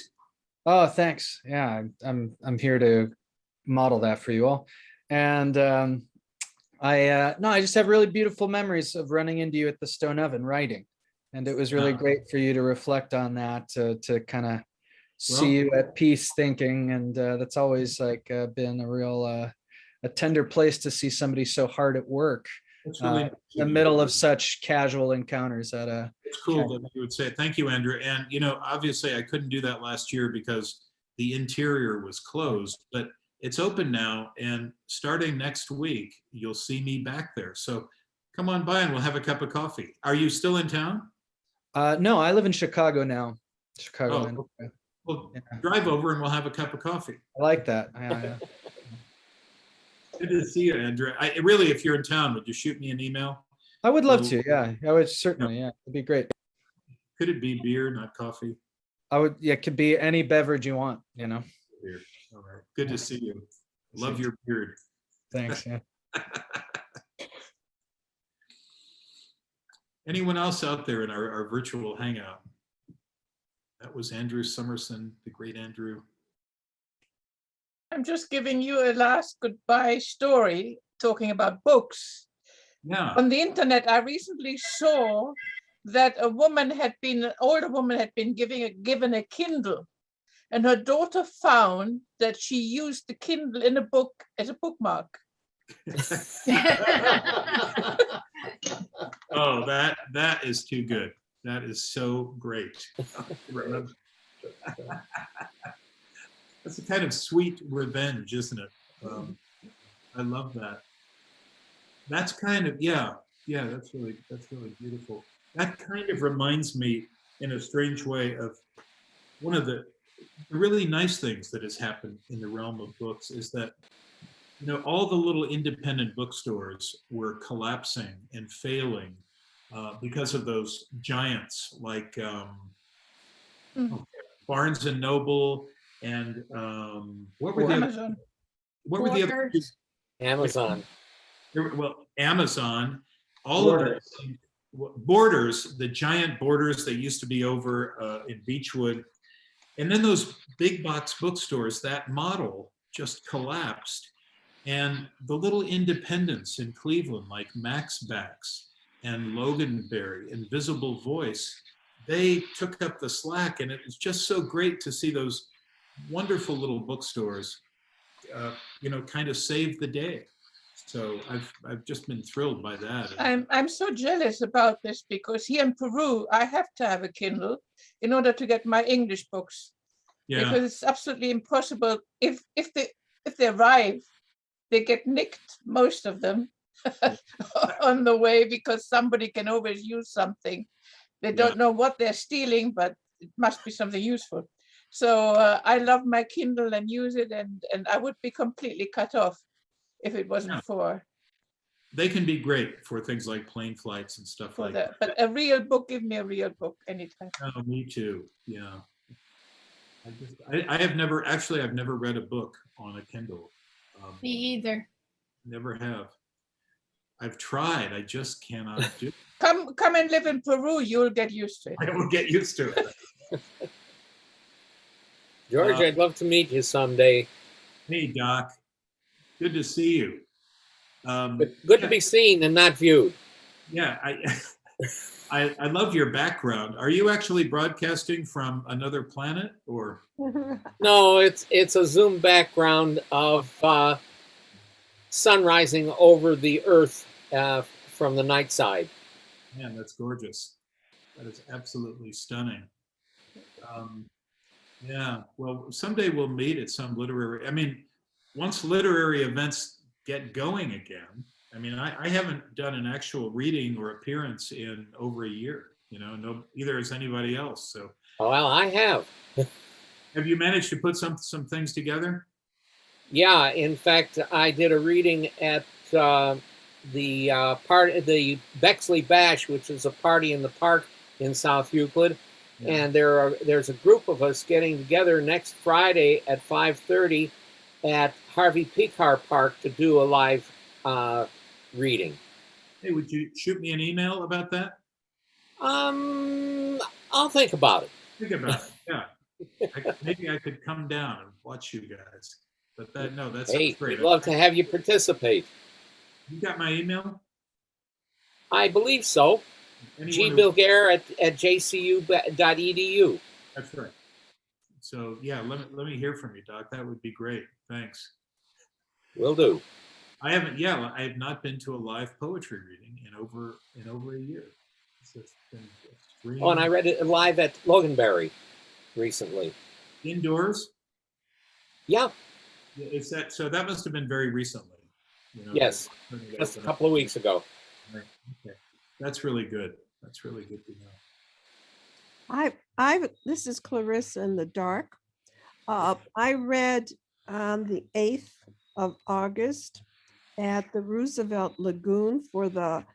Oh, thanks. Yeah, I'm here to model that for you all. And I just have really beautiful memories of running into you at the Stone Oven writing, and it was really great for you to reflect on that, to kind of see you at peace thinking, and that's always like been a real a tender place to see somebody so hard at work. Really in the middle of such casual encounters at a. It's cool that you would say it. Thank you, Andrew. And you know, obviously I couldn't do that last year because the interior was closed, but it's open now, and starting next week you'll see me back there. So come on by and we'll have a cup of coffee. Are you still in town? No, I live in Chicago now. Chicago. Oh, okay. Well, drive over and we'll have a cup of coffee. I like that. Yeah. Good to see you, Andrew. Really, if you're in town, would you shoot me an email? I would love to. Yeah, I would certainly. Yeah, it'd be great. Could it be beer, not coffee? I would. Yeah, it could be any beverage you want. You know. Beer. All right. Good to see you. Love your beard. Thanks. Yeah. Anyone else out there in our virtual hangout? That was Andrew Summerson, the great Andrew. I'm just giving you a last goodbye story talking about books. Yeah. On the internet, I recently saw that an older woman had been given a Kindle, and her daughter found that she used the Kindle in a book as a bookmark. Oh, that is too good. That is so great. That's a kind of sweet revenge, isn't it? I love that. That's kind of, yeah, that's really beautiful. That kind of reminds me in a strange way of one of the really nice things that has happened in the realm of books is that, you know, all the little independent bookstores were collapsing and failing because of those giants like Barnes and Noble and what were Amazon. What were the other? Amazon. Well, Amazon, all Borders. Of them. Borders, the giant Borders that used to be over in Beechwood. And then those big box bookstores, that model just collapsed. And the little independents in Cleveland, like Max Backs and Loganberry and Visible Voice, they took up the slack. And it was just so great to see those wonderful little bookstores, you know, kind of save the day. So I've just been thrilled by that. I'm so jealous about this because here in Peru, I have to have a Kindle in order to get my English books. Yeah. Because it's absolutely impossible. If they arrive, they get nicked, most of them, on the way because somebody can always use something. They don't know what they're stealing, but it must be something useful. So I love my Kindle and use it, and I would be completely cut off if it wasn't for They can be great for things like plane flights and stuff like that. But a real book, give me a real book anytime. Oh, me too. Yeah. I've never read a book on a Kindle. Me either. Never have. I've tried. I just cannot do it. Come and live in Peru. You'll get used to it. I will get used to it. George, I'd love to meet you someday. Hey, Doc. Good to see you. Good to be seen and not viewed. Yeah, I love your background. Are you actually broadcasting from another planet, or? No, it's a Zoom background of sun rising over the Earth from the night side. Man, that's gorgeous. That is absolutely stunning. Yeah, well, someday we'll meet at some literary, I mean, once literary events get going again, I mean, I haven't done an actual reading or appearance in over a year, no, either has anybody else, so. Well, I have. Have you managed to put some things together? Yeah, in fact, I did a reading at the Bexley Bash, which is a party in the park in South Euclid. Yeah. And there's a group of us getting together next Friday at 5:30 at Harvey Pekar Park to do a live reading. Hey, would you shoot me an email about that? I'll think about it. Think about it, yeah. Maybe I could come down and watch you guys. But that's hey, great. We'd love to have you participate. You got my email? I believe so. Bilgere at jcu.edu. That's right. So yeah, let me hear from you, Doc. That would be great. Thanks. Will do. I have not been to a live poetry reading in over a year. It's been extreme. Oh, and I read it live at Loganberry recently. Indoors? Yeah. Is that so? That must have been very recently. Yes, just a couple of weeks ago. Right. Okay. That's really good. That's really good to know. This is Clarissa in the Dark. I read on the 8th of August at the Roosevelt Lagoon for the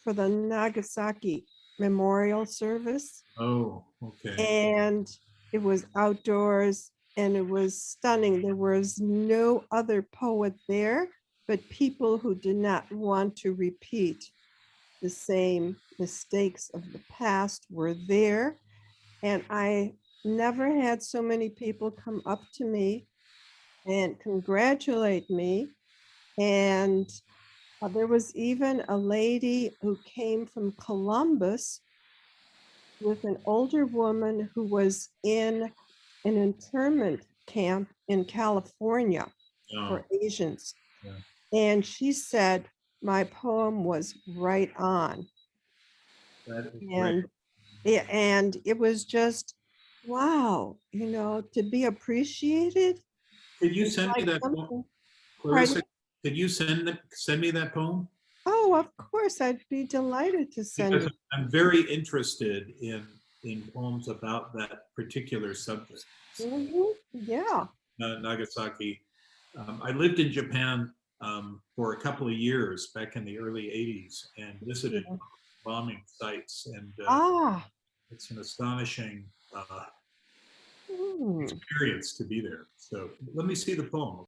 Nagasaki Memorial Service. Oh, okay. And it was outdoors and it was stunning. There was no other poet there, but people who did not want to repeat the same mistakes of the past were there. And I never had so many people come up to me and congratulate me. And there was even a lady who came from Columbus with an older woman who was in an internment camp in California for Asians. Yeah. And she said, my poem was right on. That is And, and it was just, wow, to be appreciated. Could you send me that poem? Clarissa, could you send me that poem? Oh, of course, I'd be delighted to send it. I'm very interested in poems about that particular subject. Yeah. Nagasaki. I lived in Japan for a couple of years back in the early 80s and visited bombing sites, and it's an astonishing experience to be there. So let me see the poem.